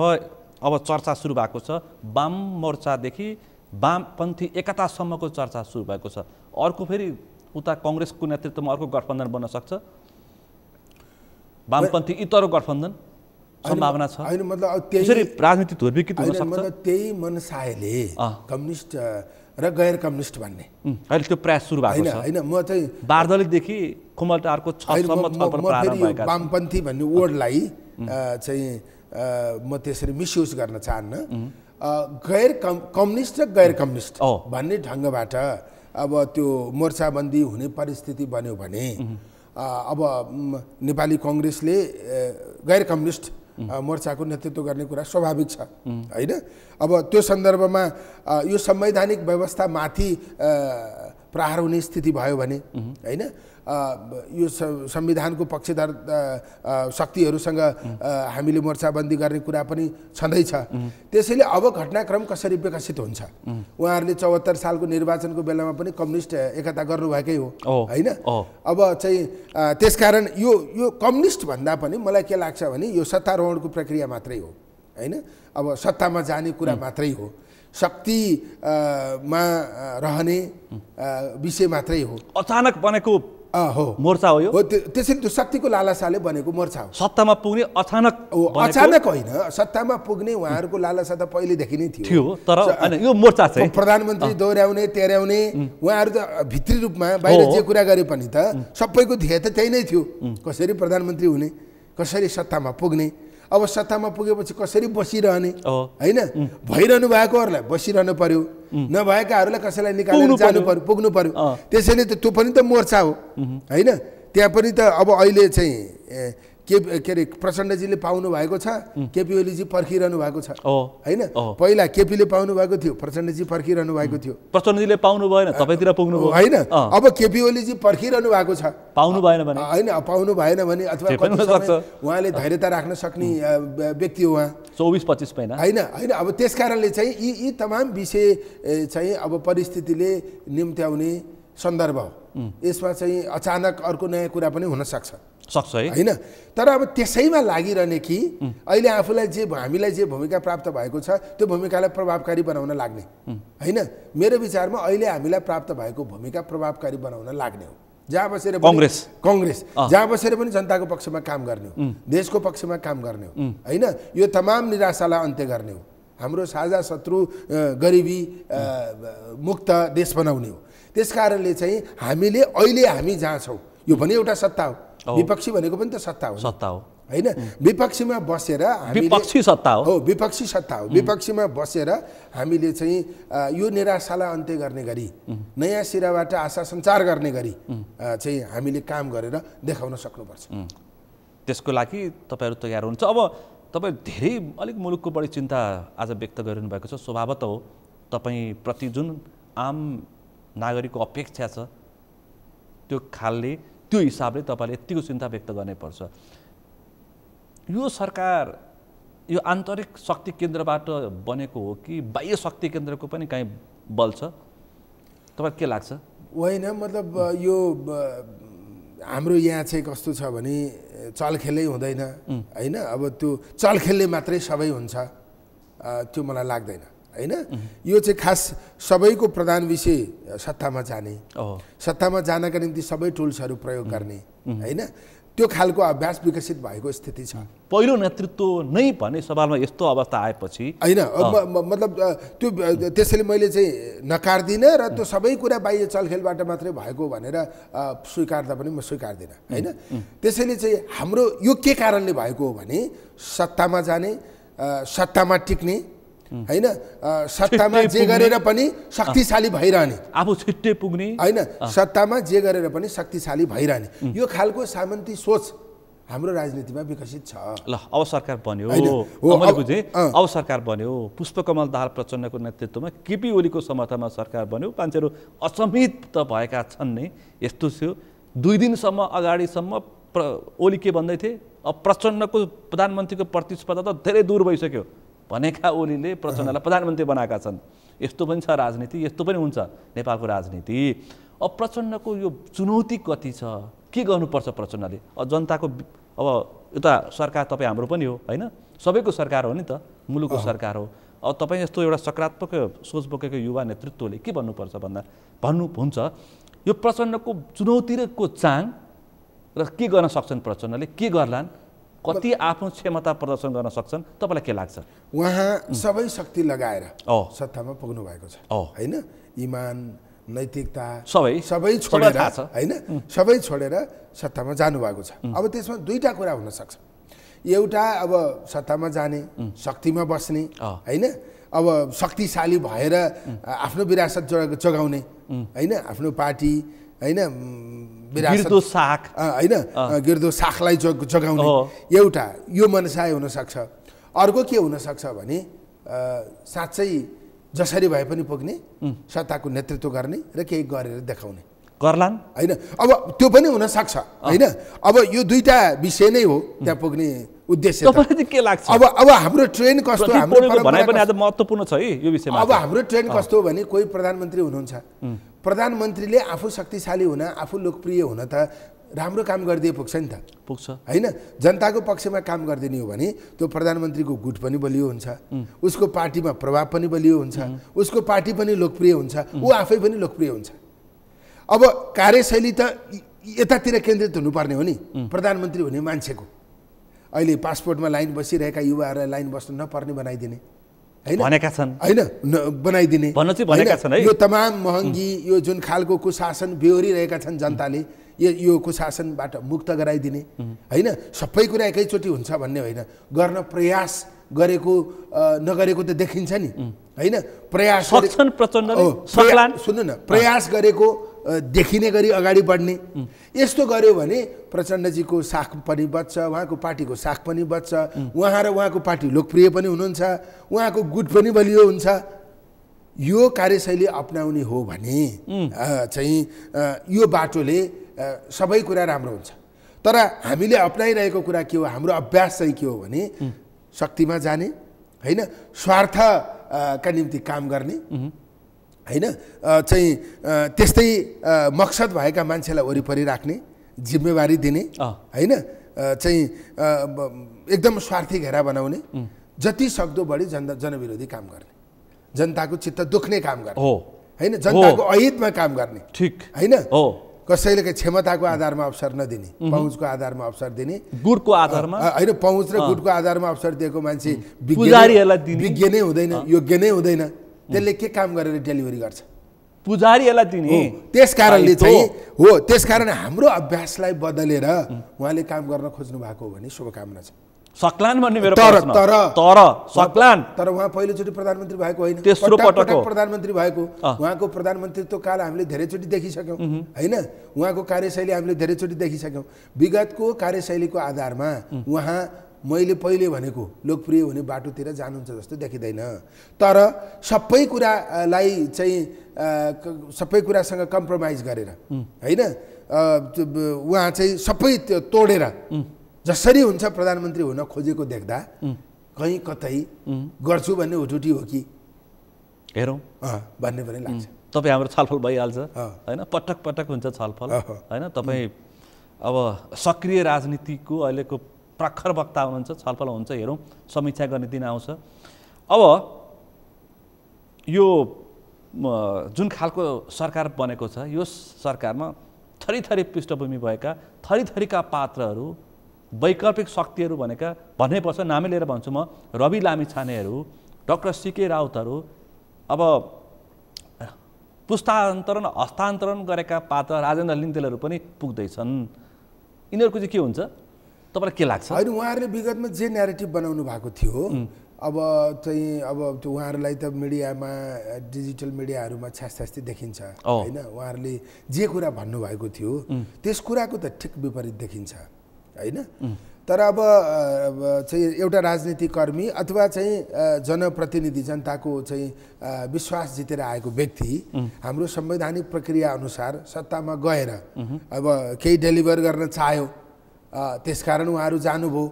अब चर्चा सुरु भएको छ, वाम मोर्चादेखि वामपन्थी एकतासम्मको चर्चा सुरु भएको छ। अर्को फेरि उता कङ्ग्रेसको नेतृत्वमा अर्को गठबन्धन बन्न सक्छ, वामपन्थी इतर गठबन्धन सम्भावना छ होइन। मतलब त्यसरी राजनीति ध्रुवीकृत हुन सक्छ। मतलब त्यही मनसायले कम्युनिस्ट र गैर कम्युनिस्ट भन्ने अहिले त्यो प्रयास सुरु भएको छ होइन। म चाहिँ बारदलीदेखि कुमलटारको 6 सम्म छलफल प्रारम्भ भएका वामपन्थी भन्ने वर्डलाई चाहिँ म त्यसरी मिसयुज गर्न चाहन्न। गैर कम्युनिस्ट र गैर कम्युनिस्ट भन्ने ढङ्गबाट अब त्यो मोर्चाबन्दी हुने परिस्थिति बन्यो भने अब नेपाली कङ्ग्रेसले गैर कम्युनिस्ट मोर्चाको नेतृत्व गर्ने कुरा स्वाभाविक छ होइन। अब त्यो सन्दर्भमा यो संवैधानिक व्यवस्थामाथि प्रहार हुने स्थिति भयो भने होइन, यो संविधानको पक्षधर शक्तिहरूसँग हामीले मोर्चाबन्दी गर्ने कुरा पनि छँदैछ। त्यसैले अब घटनाक्रम कसरी विकसित हुन्छ, उहाँहरूले 74 सालको निर्वाचनको बेलामा पनि कम्युनिस्ट एकता गर्नुभएकै हो होइन। अब चाहिँ त्यसकारण यो कम्युनिस्ट भन्दा पनि मलाई के लाग्छ भने यो सत्तारोहणको प्रक्रिया मात्रै हो होइन। अब सत्तामा जाने कुरा मात्रै हो, शक्तिमा रहने विषय मात्रै हो। अचानक बनेको हो मोर्चा हो यो। त्यसैले त्यो शक्तिको लालसाले बनेको मोर्चा हो। सत्तामा पुग्ने अचानक होइन, सत्तामा पुग्ने उहाँहरूको लालसा त पहिलेदेखि नै थियो। तर यो मोर्चा चाहिँ प्रधानमन्त्री दोहोऱ्याउने तेर्याउने उहाँहरू त भित्री रूपमा बाहिर जे कुरा गरे पनि त सबैको ध्येय त त्यही नै थियो, कसरी प्रधानमन्त्री हुने, कसरी सत्तामा पुग्ने। अब सत्तामा पुगेपछि कसरी बसिरहने होइन। भइरहनु भएकोहरूलाई बसिरहनु पर्यो, नभएकाहरूलाई कसैलाई निकालेर जानु पर्यो, पुग्नु पर्यो। त्यसैले त त्यो पनि त मोर्चा हो होइन। त्यहाँ पनि त अब अहिले चाहिँ के अरे प्रचण्डजीले पाउनु भएको छ, केपी ओलीजी पर्खिरहनु भएको छ होइन। पहिला केपीले पाउनु भएको थियो, प्रचण्डजी पर्खिरहनु भएको थियो। प्रचण्डजीले पाउनु भएन, तपाईँतिर पुग्नु भयो होइन। अब केपी ओलीजी पर्खिरहनु भएको छ, पाउनु भएन भने होइन, पाउनु भएन भने अथवा उहाँले धैर्यता राख्न सक्ने व्यक्ति हो उहाँ, 24-25 महिना होइन होइन। अब त्यस कारणले चाहिँ यी तमाम विषय चाहिँ अब परिस्थितिले निम्त्याउने सन्दर्भ हो। यसमा चाहिँ अचानक अर्को नयाँ कुरा पनि हुन सक्छ है होइन। तर अब त्यसैमा लागिरहने कि अहिले आफूलाई हामीलाई जे भूमिका प्राप्त भएको छ त्यो भूमिकालाई प्रभावकारी बनाउन लाग्ने होइन। मेरो विचारमा अहिले हामीलाई प्राप्त भएको भूमिका प्रभावकारी बनाउन लाग्ने हो। जहाँ बसेर कङ्ग्रेस जहाँ बसेर पनि जनताको पक्षमा काम गर्ने हो, देशको पक्षमा काम गर्ने हो होइन। यो तमाम निराशालाई अन्त्य गर्ने हो, हाम्रो साझा शत्रु गरिबी मुक्त देश बनाउने हो। त्यसकारणले चाहिँ हामीले अहिले हामी जहाँ छौँ यो पनि एउटा सत्ता हो, विपक्षी भनेको पनि त सत्ता हो होइन। विपक्षीमा बसेर विपक्षी सत्ता हो, विपक्षी सत्ता हो। विपक्षीमा बसेर हामीले चाहिँ यो निराशालाई अन्त्य गर्ने गरी नयाँ सिराबाट आशा सञ्चार गर्ने गरी चाहिँ हामीले काम गरेर देखाउन सक्नुपर्छ। त्यसको लागि तपाईँहरू तयार हुन्छ। अब तपाईँ धेरै अलिक मुलुकको बढी चिन्ता आज व्यक्त गरिरहनु भएको छ। स्वभावतः हो तपाईँप्रति जुन आम नागरिकको अपेक्षा छ त्यो खालले त्यो हिसाबले तपाईँले यतिको चिन्ता व्यक्त गर्नै पर्छ। यो सरकार यो आन्तरिक शक्ति केन्द्रबाट बनेको हो कि बाह्य शक्ति केन्द्रको पनि कहीँ बल छ, तपाईँलाई के लाग्छ? होइन, मतलब यो हाम्रो यहाँ चाहिँ कस्तो छ भने चलखेलै हुँदैन होइन। अब त्यो चलखेलले मात्रै सबै हुन्छ त्यो मलाई लाग्दैन होइन। यो चाहिँ खास सबैको प्रधान विषय सत्तामा जाने, सत्तामा जानका निम्ति सबै टुल्सहरू प्रयोग गर्ने होइन, त्यो खालको अभ्यास विकसित भएको स्थिति छ। पहिलो नेतृत्व नै भन्ने सवालमा यस्तो अवस्था आएपछि होइन मतलब त्यो त्यसैले मैले चाहिँ नकार्दिनँ र त्यो सबै कुरा बाह्य चलखेलबाट मात्रै भएको भनेर स्वीकार्दा पनि म स्वीकार्दिनँ होइन। त्यसैले चाहिँ हाम्रो यो के कारणले भएको हो भने सत्तामा जाने, सत्तामा टिक्ने होइन, सत्तामा जे गरेर पनि शक्तिशाली भइरहने, आफू छिट्टै पुग्ने होइन, सत्तामा जे गरेर पनि शक्तिशाली भइरहने, यो खालको सामन्ती सोच हाम्रो राजनीतिमा विकसित छ। ल अब सरकार बन्यो, मैले बुझेँ, अब सरकार बन्यो, पुष्पकमल दाहाल प्रचण्डको नेतृत्वमा केपी ओलीको समर्थनमा सरकार बन्यो, मान्छेहरू असमित त भएका छन् नै। यस्तो थियो 2 दिनसम्म अगाडिसम्म ओली के भन्दै थिए, अब प्रचण्डको प्रधानमन्त्रीको प्रतिस्पर्धा त धेरै दूर भइसक्यो भनेका ओलीले प्रचण्डलाई प्रधानमन्त्री बनाएका छन्। यस्तो पनि छ राजनीति, यस्तो पनि हुन्छ नेपालको राजनीति। अब प्रचण्डको यो चुनौती कति छ, के गर्नुपर्छ प्रचण्डले? जनताको अब एउटा सरकार तपाईँ हाम्रो पनि हो होइन, सबैको सरकार हो नि त, मुलुकको सरकार हो। अब तपाईँ यस्तो एउटा सकारात्मक सोच बोकेको युवा नेतृत्वले के भन्नुपर्छ भन्नुहुन्छ यो प्रचण्डको चुनौतीको चाङ र के गर्न सक्छन् प्रचण्डले, के गर्लान्, कति आफ्नो क्षमता प्रदर्शन गर्न सक्छन्, तपाईँलाई के लाग्छ? उहाँ सबै शक्ति लगाएर सत्तामा पुग्नु भएको छ होइन। इमान, नैतिकता सबै छोडेर होइन, सबै छोडेर सत्तामा जानुभएको छ। अब त्यसमा 2टा कुरा हुन सक्छ। एउटा अब सत्तामा जाने, शक्तिमा बस्ने होइन, अब शक्तिशाली भएर आफ्नो विरासत जगाउने होइन, आफ्नो पार्टी होइन, गिर्दो साख होइन, गिर्दो साखलाई जगाउने एउटा यो मनसाय हुनसक्छ। अर्को के हुनसक्छ भने साँच्चै जसरी भए पनि पुग्ने, सत्ताको नेतृत्व गर्ने र केही गरेर देखाउने गर्लान् होइन। अब त्यो पनि हुनसक्छ होइन। अब यो 2टा विषय नै हो त्यहाँ पुग्ने उद्देश्य। के लाग्छ अब हाम्रो ट्रेन कस्तो, हाम्रो भनाइ पनि आज महत्त्वपूर्ण छ है यो विषयमा। अब हाम्रो ट्रेन कस्तो हो भने कोही प्रधानमन्त्री हुनुहुन्छ, प्रधानमन्त्रीले आफू शक्तिशाली हुन, आफू लोकप्रिय हुन त राम्रो काम गरिदिए पुग्छ नि त, पुग्छ होइन। जनताको पक्षमा काम गरिदिने हो भने त्यो प्रधानमन्त्रीको गुट पनि बलियो हुन्छ, उसको पार्टीमा प्रभाव पनि बलियो हुन्छ, उसको पार्टी पनि लोकप्रिय हुन्छ, ऊ आफै पनि लोकप्रिय हुन्छ। अब कार्यशैली त यतातिर केन्द्रित हुनुपर्ने हो नि प्रधानमन्त्री हुने मान्छेको। अहिले पासपोर्टमा लाइन बसिरहेका युवाहरूलाई लाइन बस्नु नपर्ने बनाइदिने भनेका छन् होइन, बनाइदिने भनेका छन् है। यो तमाम महँगी यो जुन खालको कुशासन बेहोरिरहेका छन् जनताले, यो कुशासनबाट मुक्त गराइदिने होइन। सबै कुरा एकैचोटि हुन्छ भन्ने होइन, गर्न प्रयास गरेको नगरेको त देखिन्छ नि होइन। प्रयास सुन्नु न, प्रयास गरेको देखिने गरी अगाडि बढ्ने यस्तो गर्यो भने प्रचण्डजीको साख पनि बच्छ, उहाँको पार्टीको साख पनि बच्छ, उहाँ र उहाँको पार्टी लोकप्रिय पनि हुनुहुन्छ, उहाँको गुट पनि बलियो हुन्छ। यो कार्यशैली अपनाउने हो भने चाहिँ यो बाटोले सबै कुरा राम्रो हुन्छ। तर हामीले अपनाइरहेको कुरा के हो, हाम्रो अभ्यास चाहिँ के हो भने शक्तिमा जाने होइन, स्वार्थका निम्ति काम गर्ने होइन, चाहिँ त्यस्तै मकसद भएका मान्छेलाई वरिपरि राख्ने, जिम्मेवारी दिने होइन, चाहिँ एकदम स्वार्थी घेरा बनाउने, जति सक्दो बढी जनविरोधी काम गर्ने, जनताको चित्त दुख्ने काम गर्ने होइन, जनताको अहितमा काम गर्ने ठिक होइन। कसैले क्षमताको आधारमा अवसर नदिने, पहुँचको आधारमा अवसर दिने, गुटको आधारमा होइन, पहुँच र गुटको आधारमा अवसर दिएको मान्छे विज्ञ नै हुँदैन, योग्य नै हुँदैन, त्यसले के काम गरेर डेलिभरी गर्छ, पुजारीलाई दिने। त्यस कारणले चाहिँ हो, त्यसकारण हाम्रो अभ्यासलाई बदलेर उहाँले काम गर्न खोज्नु भएको हो भने शुभकामना छ। सक्लान भन्ने मेरो प्रश्न। तर सक्लान, तर उहाँ पहिलोचोटि प्रधानमन्त्री भएको होइन, तेस्रो पटक प्रधानमन्त्री भएको। उहाँको प्रधानमन्त्रीत्व काल हामीले धेरैचोटि देखिसक्यौँ होइन, उहाँको कार्यशैली हामीले धेरैचोटि देखिसक्यौँ। विगतको कार्यशैलीको आधारमा उहाँ मैले पहिले भनेको लोकप्रिय हुने बाटोतिर जानुहुन्छ जस्तो देखिँदैन। तर सबै कुरालाई चाहिँ सबै कुरासँग कम्प्रोमाइज गरेर होइन, उहाँ चाहिँ सबै तोडेर जसरी हुन्छ प्रधानमन्त्री हुन खोजेको देख्दा कहीँ कतै गर्छु भन्ने हुटुटी हो कि हेरौँ भन्ने पनि लाग्छ। तपाईँ हाम्रो छलफल भइहाल्छ होइन, पटक पटक हुन्छ छलफल होइन। तपाईँ अब सक्रिय राजनीतिको अहिलेको प्रखर वक्ता हुनुहुन्छ, छलफल हुन्छ, हेरौँ समीक्षा गर्ने दिन आउँछ। अब यो जुन खालको सरकार बनेको छ, यो सरकारमा थरीथरी पृष्ठभूमि भएका थरीथरीका पात्रहरू, वैकल्पिक शक्तिहरू भन्नैपर्छ, नामै लिएर भन्छु म, रवि लामिछानेहरू, डाक्टर सीके राउतहरू, अब पुस्तान्तरण हस्तान्तरण गरेका पात्र राजेन्द्र लिङ्गदेलहरू पनि पुग्दैछन्। यिनीहरूको चाहिँ के हुन्छ तपाईँलाई के लाग्छ? होइन, उहाँहरूले विगतमा जे न्यारेटिभ बनाउनु भएको थियो, अब त्यो उहाँहरूलाई त मिडियामा, डिजिटल मिडियाहरूमा छ्यास्ती देखिन्छ होइन। उहाँहरूले जे कुरा भन्नुभएको थियो त्यस कुराको त ठिक विपरीत देखिन्छ होइन। तर अब चाहिँ एउटा राजनीतिक कर्मी अथवा चाहिँ जनप्रतिनिधि, जनताको चाहिँ विश्वास जितेर आएको व्यक्ति हाम्रो संवैधानिक प्रक्रिया अनुसार सत्तामा गएर अब केही डेलिभर गर्न चाह्यो, त्यसकारण उहाँहरू जानुभयो।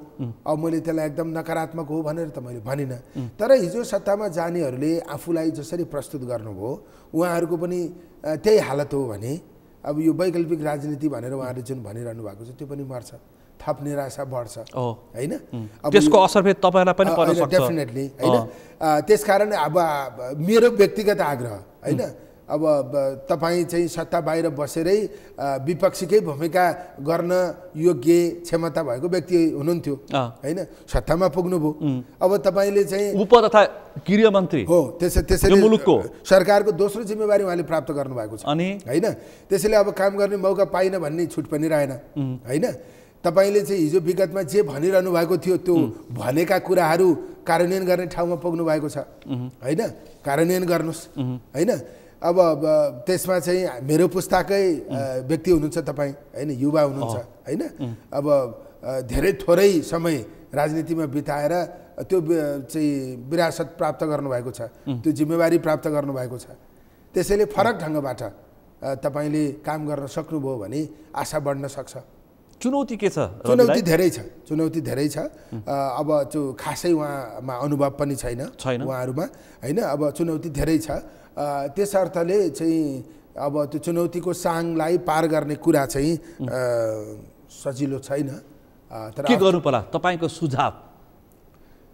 अब मैले त्यसलाई एकदम नकारात्मक हो भनेर त मैले भनिनँ, तर हिजो सत्तामा जानेहरूले आफूलाई जसरी प्रस्तुत गर्नुभयो उहाँहरूको पनि त्यही हालत हो भने अब यो वैकल्पिक राजनीति भनेर उहाँहरूले जुन भनिरहनु भएको छ त्यो पनि मर्छ, थप निराशा बढ्छ होइन। त्यसको असर फेरि तपाईँलाई पनि पर्न सक्छ डेफिनेटली होइन। त्यसकारण अब मेरो व्यक्तिगत आग्रह होइन, अब तपाईँ चाहिँ सत्ता बाहिर बसेरै विपक्षीकै भूमिका गर्न योग्य क्षमता भएको व्यक्ति हुनुहुन्थ्यो होइन, सत्तामा पुग्नुभयो। अब तपाईँले चाहिँ उप तथा गृहमन्त्री हो, त्यसैले मुलुकको सरकारको दोस्रो जिम्मेवारी उहाँले प्राप्त गर्नुभएको छ अनि होइन। त्यसैले अब काम गर्ने मौका पाइन भन्ने छुट पनि रहेन होइन। तपाईँले चाहिँ हिजो विगतमा जे भनिरहनु भएको थियो त्यो भनेका कुराहरू कार्यान्वयन गर्ने ठाउँमा पुग्नु भएको छ होइन, कार्यान्वयन गर्नुहोस् होइन। अब त्यसमा चाहिँ मेरो पुस्ताकै व्यक्ति हुनुहुन्छ तपाईँ होइन, युवा हुनुहुन्छ होइन। अब धेरै थोरै समय राजनीतिमा बिताएर त्यो चाहिँ विरासत प्राप्त गर्नुभएको छ, त्यो जिम्मेवारी प्राप्त गर्नुभएको छ। त्यसैले फरक ढङ्गबाट तपाईँले काम गर्न सक्नुभयो भने आशा बढ्न सक्छ। चुनौती के छ? चुनौती धेरै छ, चुनौती धेरै छ। अब त्यो खासै उहाँमा अनुभव पनि छैन उहाँहरूमा होइन। अब चुनौती धेरै छ, त्यस अर्थले चाहिँ अब त्यो चुनौतीको साङलाई पार गर्ने कुरा चाहिँ सजिलो छैन। तर के गर्नु पर्ला तपाईँको सुझाव?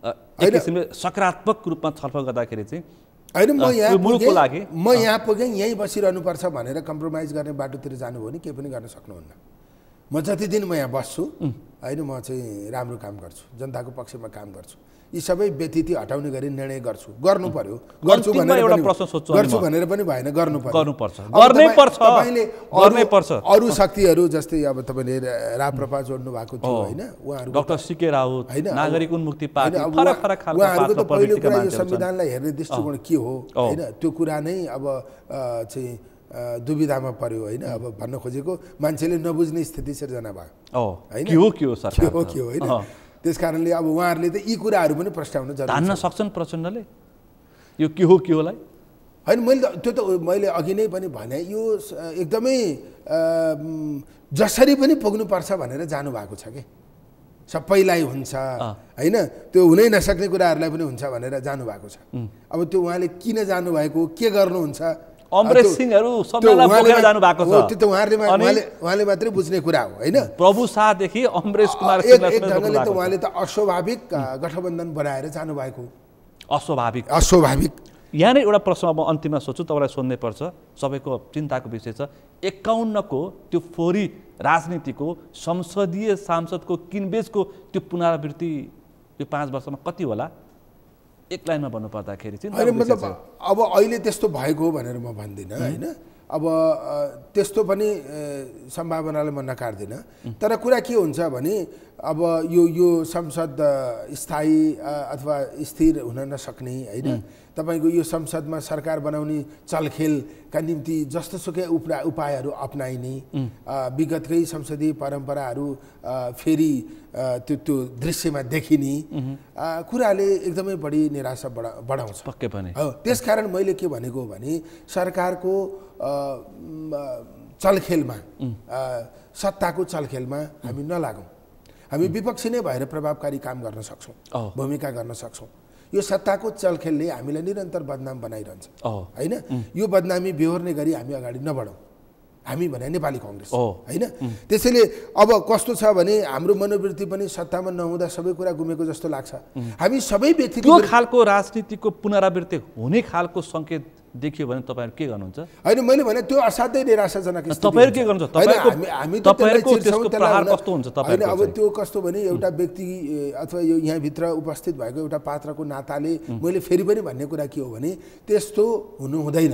एक किसिमले सकारात्मक रूपमा छलफल गर्दाखेरि चाहिँ होइन, म यहाँ पुगेँ यहीँ बसिरहनुपर्छ भनेर कम्प्रोमाइज गर्ने बाटोतिर जानुभयो भने केही पनि गर्न सक्नुहुन्न। म जति दिन म यहाँ बस्छु होइन, म चाहिँ राम्रो काम गर्छु, जनताको पक्षमा काम गर्छु, यी सबै व्यतिथि हटाउने गरी निर्णय गर्छु, गर्नु पर्यो, गर्छु भनेर पनि भएन, गर्नुपर्छ। अरू शक्तिहरू जस्तै अब तपाईँले राप्रपा जोड्नु भएको थियो होइन, उहाँहरू डाक्टर सीके राउत होइन, नागरिक उन्मुक्ति पार्टी, उहाँहरूको त पहिलो कुरा यो संविधानलाई हेर्ने दृष्टिकोण के हो होइन, त्यो कुरा नै अब चाहिँ दुविधामा पर्यो होइन। अब भन्न खोजेको मान्छेले नबुझ्ने स्थिति सिर्जना भयो होइन, के हो होइन। त्यस कारणले अब उहाँहरूले त यी कुराहरू पनि प्रस्ताउन जरुरी धान्न सक्छन् प्रचण्डले यो के होलाई होइन। मैले अघि नै पनि भने यो एकदमै जसरी पनि पुग्नुपर्छ भनेर जानुभएको छ कि सबैलाई हुन्छ होइन, त्यो हुनै नसक्ने कुराहरूलाई पनि हुन्छ भनेर जानुभएको छ। अब त्यो उहाँले किन जानुभएको, के गर्नुहुन्छ, अमरेश सिंहहरू सबैलाई बोकेर जानु भएको छ, त्यो त उहाँले मात्रै बुझ्ने कुरा हो होइन। प्रभु शाहदेखि अमरेश कुमार एक ढङ्गले त उहाँले त अस्वाभाविक गठबन्धन बनाएर जानुभएको। अस्वाभाविक यहाँ नै एउटा प्रश्न अब अन्तिममा सोध्छु, तपाईँलाई सोध्नै पर्छ, सबैको चिन्ताको विषय छ। 51 को त्यो फोहोरी राजनीतिको संसदीय सांसदको किनबेचको त्यो पुनरावृत्ति यो 5 वर्षमा कति होला? एक लाइनमा भन्नुपर्दाखेरि चाहिँ मतलब अब अहिले त्यस्तो भएको हो भनेर म भन्दिनँ होइन। अब त्यस्तो पनि सम्भावनालाई म नकार्दिनँ, तर कुरा के हुन्छ भने अब यो संसद स्थायी अथवा स्थिर हुन नसक्ने होइन, तपाईँको यो संसदमा सरकार बनाउने चलखेलका निम्ति जस्तोसुकै उपायहरू अपनाइने, विगतकै संसदीय परम्पराहरू फेरि त्यो दृश्यमा देखिने कुराले एकदमै बढी निराशा बढाउँछ पक्कै पनि। हो, त्यसकारण मैले के भनेको भने सरकारको चलखेलमा, सत्ताको चलखेलमा हामी नलागौँ। हामी विपक्षी नै भएर प्रभावकारी काम गर्न सक्छौँ, भूमिका गर्न सक्छौँ। यो सत्ताको चलखेलले हामीलाई निरन्तर बदनाम बनाइरहन्छ होइन। यो बदनामी बेहोर्ने गरी हामी अगाडि नबढौँ। हामी भने नेपाली कङ्ग्रेस हो। होइन। त्यसैले अब कस्तो छ भने हाम्रो मनोवृत्ति पनि सत्तामा नहुँदा सबै कुरा गुमेको जस्तो लाग्छ। हामी सबै व्यक्ति त्यो खालको राजनीतिको पुनरावृत्ति हुने खालको सङ्केत देखियो भने तपाईँहरू के गर्नुहुन्छ? होइन, मैले भने त्यो असाध्यै निराशाजनक स्थिति तपाईँहरू के गर्नुहुन्छ? हामी तपाईँहरूको त्यसको प्रहार कस्तो हुन्छ? होइन, अब त्यो कस्तो भने एउटा व्यक्ति अथवा यो यहाँभित्र उपस्थित भएको एउटा पात्रको नाताले मैले फेरि पनि भन्ने कुरा के हो भने त्यस्तो हुनु हुँदैन।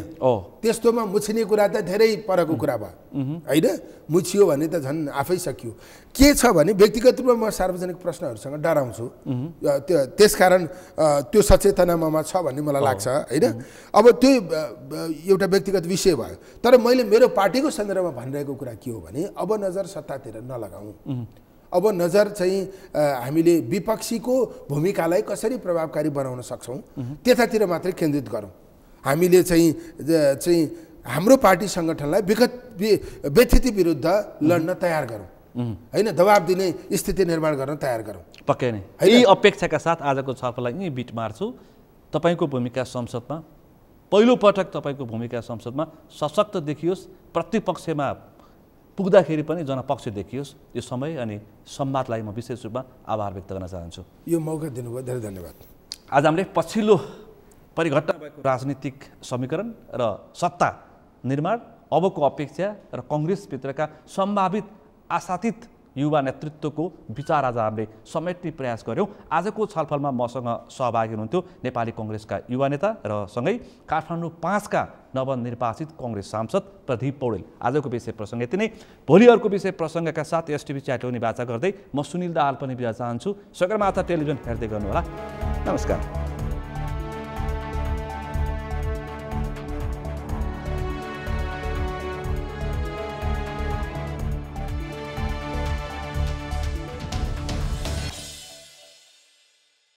त्यस्तोमा मुछिने कुरा त धेरै परको कुरा भयो होइन। मुछियो भने त झन् आफै सकियो। के छ भने व्यक्तिगत रूपमा म सार्वजनिक प्रश्नहरूसँग डराउँछु, त्यसकारण त्यो सचेतना ममा छ भन्ने मलाई लाग्छ होइन। अब त्यो एउटा व्यक्तिगत विषय भयो, तर मैले मेरो पार्टीको सन्दर्भमा भनिरहेको कुरा के हो भने अब नजर सत्तातिर नलगाउँ। अब नजर चाहिँ हामीले विपक्षीको भूमिकालाई कसरी प्रभावकारी बनाउन सक्छौँ त्यतातिर मात्रै केन्द्रित गरौँ। हामीले चाहिँ हाम्रो पार्टी सङ्गठनलाई व्यथिति विरुद्ध लड्न तयार गरौँ होइन, दबाब दिने स्थिति निर्माण गर्न तयार गरौँ। पक्कै नै यही अपेक्षाका साथ आजको छलफललाई यहीँ बिट मार्छु। तपाईँको भूमिका संसदमा पहिलो पटक तपाईँको भूमिका संसदमा सशक्त देखियोस्, प्रतिपक्षमा पुग्दाखेरि पनि जनपक्ष देखियोस्। यो समय अनि संवादलाई म विशेष रूपमा आभार व्यक्त गर्न चाहन्छु। यो मौका दिनुभयो, धेरै धन्यवाद। आज हामीले पछिल्लो परिघटना भएको राजनीतिक समीकरण र सत्ता निर्माण, अबको अपेक्षा र कङ्ग्रेसभित्रका सम्भावित आशातीत युवा नेतृत्वको विचार आज हामीले समेट्ने प्रयास गऱ्यौँ। आजको छलफलमा मसँग सहभागी हुनुहुन्थ्यो नेपाली कङ्ग्रेसका युवा नेता र सँगै काठमाडौँ 5 का नवनिर्वाचित कङ्ग्रेस सांसद प्रदीप पौडेल। आजको विषय प्रसङ्ग यति नै। भोलि अर्को विषय प्रसङ्गका साथ एसटिभी च्याटोनी वाचा गर्दै म सुनिल दाहाल पनि बिदा चाहन्छु। सगरमाथा टेलिभिजन हेर्दै गर्नुहोला। नमस्कार।